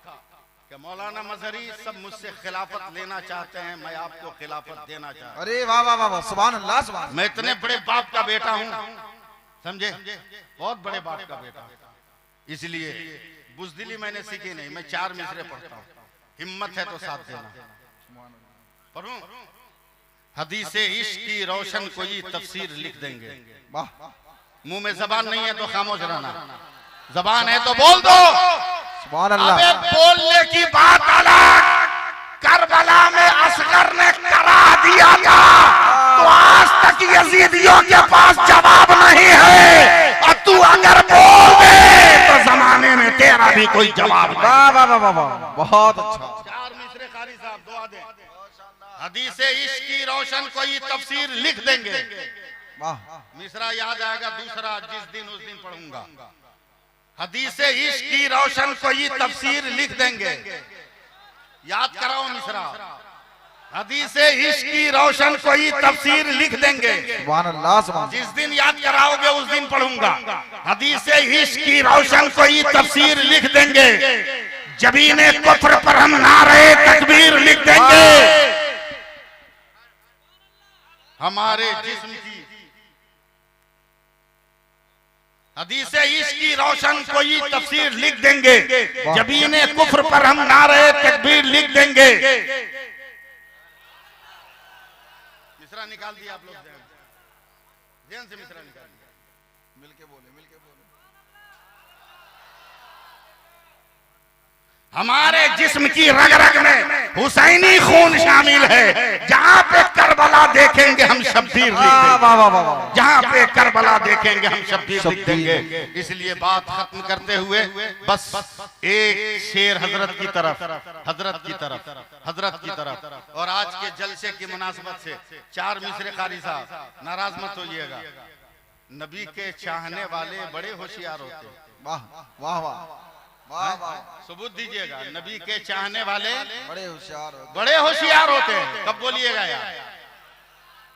कि मौलाना मजहरी सब मुझसे खिलाफत लेना चाहते हैं, मैं आपको खिलाफत देना चाहता हूं।
अरे वाह वाह वाह वाह, सुभान अल्लाह सुभान अल्लाह।
मैं इतने बड़े बाप का बेटा हूं, समझे, बहुत बड़े बाप का बेटा हूं। इसलिए बुजदिली मैंने सीखी नहीं, मैं 4 मिसरे पढ़ता हूं। हिम्मत है तो साथ देना। पढ़ूं? हदीस इश्क की रोशन कोई तफसीर लिख देंगे।
वाह
मुंह में जबान नहीं है तो खामोश रहना, जबान है तो बोल दो।
सुभान अल्लाह।
अबे बोलने की बात अलग, करबला में असगर ने करा दिया था तो आज तक यजीदियों के पास जवाब नहीं है, और तू अगर बोल दे तो जमाने में तेरा भी कोई जवाब नहीं।
वाह वाह वाह वाह वाह, बहुत अच्छा।
4 मिसरे कारी साहब दुआ दे। हदीस इश्क की रोशन कोई तफसीर लिख देंगे।
वाह
मिसरा याद आएगा दूसरा, जिस दिन उस दिन पढ़ूंगा। हदीस इश्क की रोशन कोई तफसीर लिख देंगे। याद कराओ मिसरा। हदीस इश्क की रोशन कोई तफसीर लिख देंगे।
सुभान अल्लाह सुभान
जिस दिन याद कराओगे उस दिन पढ़ूंगा। हदीस इश्क की रोशन कोई तफसीर लिख देंगे। जबीने कुफ्र पर हम नारे तकबीर लिख देंगे। हमारे जिस्म की हदीस इश्क की रोशन कोई तफसीर लिख देंगे। जबीने कुफ्र पर हम नारे तकबीर लिख देंगे। मिसरा निकाल दिया आप लोग, ध्यान से मिसरा निकाल दिया।
मिलके बोले, मिलके बोले।
हमारे जिस्म की रग रग में हुसैनी खून शामिल है। जहाँ पे करबला देखेंगे हम शब्बीर लिख
वाह
देंगे।
वाह वाह वाह।
जहाँ पे करबला देखेंगे हम शब्बीर लिख देंगे। इसलिए बात खत्म करते हुए बस एक शेर हजरत की तरफ, हजरत की तरफ, हजरत की तरफ। और आज के जलसे की मुनासबत से 4 मिसरे कारी साहब, नाराज मत होइएगा। नबी के चाहने वाले बड़े होशियार होते हैं।
वाह वाह वाह वाह वाह,
सबूत दीजिएगा। नबी के चाहने वाले
बड़े होशियार हो।
बड़े होशियार होते हैं। कब बोलिएगा यार?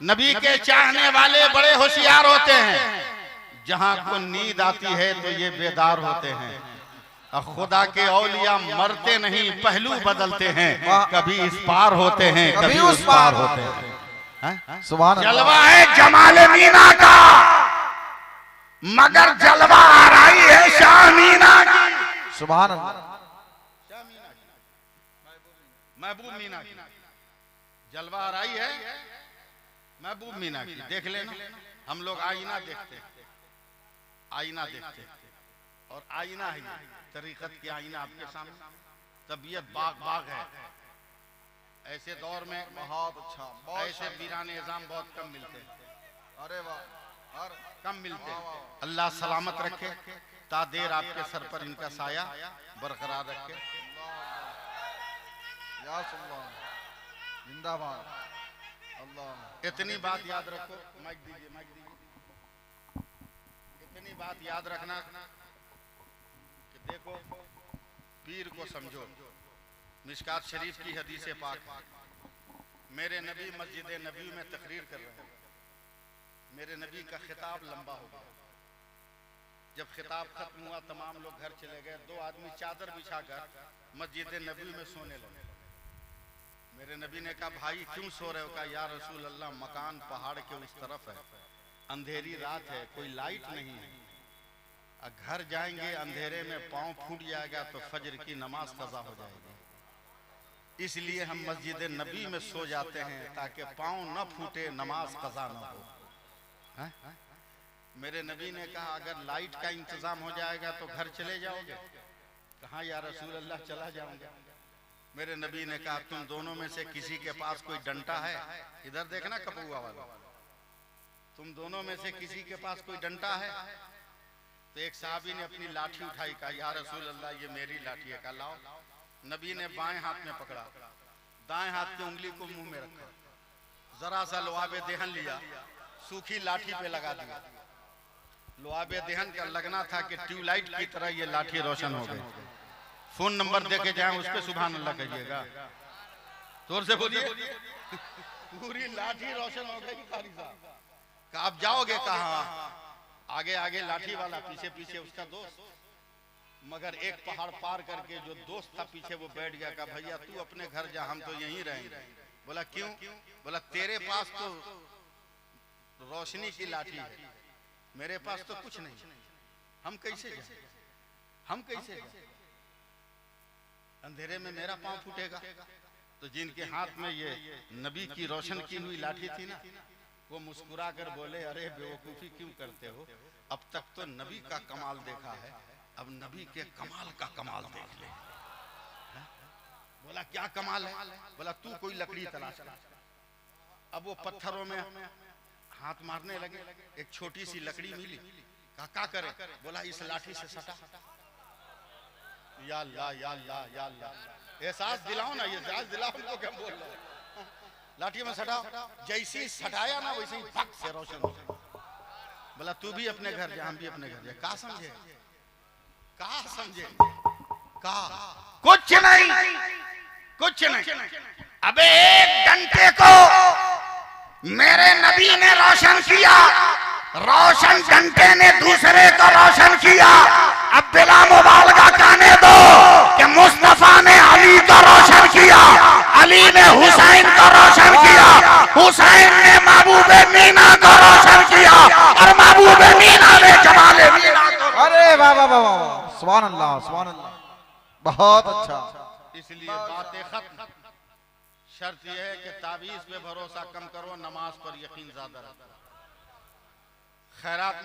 नबी के चाहने वाले बड़े होशियार होते हैं। जहां को नींद आती है तो ये बेदार होते हैं। और खुदा के औलिया मरते नहीं, पहलू बदलते हैं। कभी इस पार होते हैं, कभी उस पार होते हैं।
सुभान अल्लाह।
जलवा है जमाल मीना का, मगर जलवा आ रही है शाह मीना की।
सुभान अल्लाह।
महबूब मीना की जलवा आ रही है, महबूब मीना की। देख लेना, हम लोग आईना देखते हैं, आईना देखते हैं, और आईना है तरीकत की आईना आपके सामने। तबीयत बाग बाग है। ऐसे दौर में
बहुत अच्छा, बहुत
ऐसे वीरान निजाम बहुत कम मिलते हैं,
अरे वाह, और
कम मिलते हैं। अल्लाह सलामत रखे, तादेर आपके सर पर इनका साया बरकरार रखे।
या सुल्लाह, जिंदाबाद। अल्लाह।
इतनी बात याद रखो, माइक दीजिए, माइक दीजिए। इतनी बात याद रखना कि देखो, पीर को समझो। मिशकात शरीफ की हदीस पाक, मेरे नबी मस्जिद नबी में तकरीर कर रहे हैं। मेरे नबी का खिताब लंबा हो गया। जब खिताब खत्म हुआ, तमाम लोग घर चले गए। 2 आदमी चादर बिछाकर मस्जिद नबी में सोने लगे। मेरे नबी ने कहा, भाई क्यों सो रहे हो? कहा, या रसूल अल्लाह, मकान पहाड़ के उस तरफ है, अंधेरी रात है, कोई लाइट नहीं है। घर जाएंगे अंधेरे में, पांव फूट जाएगा तो फजर की नमाज कज़ा हो जाएगी। इसलिए हम मस्जिद नबी में सो जाते हैं ताकि पांव न फूटे, नमाज कज़ा न हो। है? मेरे नबी ने कहा, अगर लाइट का इंतजाम हो जाएगा तो घर चले जाओगे? कहा, या रसूल अल्लाह, चला जाऊंगा। मेरे नबी ने कहा, तुम दोनों में से किसी के पास कोई डंटा है? इधर देखना कपुआ वाला, तुम दोनों में से किसी के पास कोई डंटा है? तो एक साहबी ने अपनी लाठी उठाई, कहा, या रसूल अल्लाह, ये मेरी लाठी है। कहा, लाओ। नबी ने बाएं हाथ में पकड़ा, दाएं हाथ की उंगली को मुंह में रखा, जरा सा लोहाबे देहन लिया, सूखी लाठी पे लगा दिया। लोहाबे देहन का लगना था कि ट्यूबलाइट की तरह ये लाठी रोशन हो गई। फोन नंबर दे के जाए उस पे सुभान अल्लाह कहिएगा, जोर से बोलिए। पूरी लाठी रोशन हो गई। कारी साहब का आप जाओगे कहाँ? आगे आगे लाठी वाला, पीछे पीछे उसका दोस्त। मगर एक पहाड़ पार करके जो दोस्त था पीछे वो बैठ गया। कहा भैया तू अपने घर जा, हम तो यहीं रहेंगे। बोला क्यों? बोला तेरे पास तो रोशनी की लाठी है, मेरे पास तो कुछ नहीं, हम कैसे जाए? हम कैसे जाए? अंधेरे में मेरा पांव फूटेगा। तो जिनके हाथ में ये नबी की रोशन की हुई लाठी थी ना, वो मुस्कुरा कर बोले अरे बेवकूफी क्यों करते हो, अब तक तो नबी का कमाल देखा है, अब नबी के कमाल का कमाल देख ले। बोला क्या कमाल है? बोला तू कोई लकड़ी तलाश कर। अब वो पत्थरों में हाथ मारने लगे, एक छोटी सी लकड़ी मिली। कहा क्या करे? बोला इस लाठी से सटा। या अल्लाह या अल्लाह या अल्लाह, एहसास दिलाओ ना, ये एहसास दिलाओ तो क्या बोल रहे हो? लाठी में सटा, जैसी सटाया ना वैसे ही फक से रोशन हो गया। बोला तू भी अपने घर जा, हम भी अपने घर जा। का समझे? का समझे? का कुछ नहीं, कुछ नहीं। अबे एक घंटे को मेरे नबी ने रोशन किया, रोशन घंटे ने दूसरे को रोशन किया। अब बिला मुबालगा कहने दो कि मुस्तफा ने अली को रोशन किया, अली ने हुसैन को रोशन किया, हुसैन ने महबूबे मीना को रोशन किया, और महबूबे मीना ने जमाले मीना को।
अरे वाह वाह वाह वाह, सुभान अल्लाह सुभान अल्लाह, बहुत अच्छा।
इसलिए बातें खत्म। शर्त यह है कि तावीज़ पे भरोसा कम करो, नमाज पर यकीन ज्यादा रखो। खैरात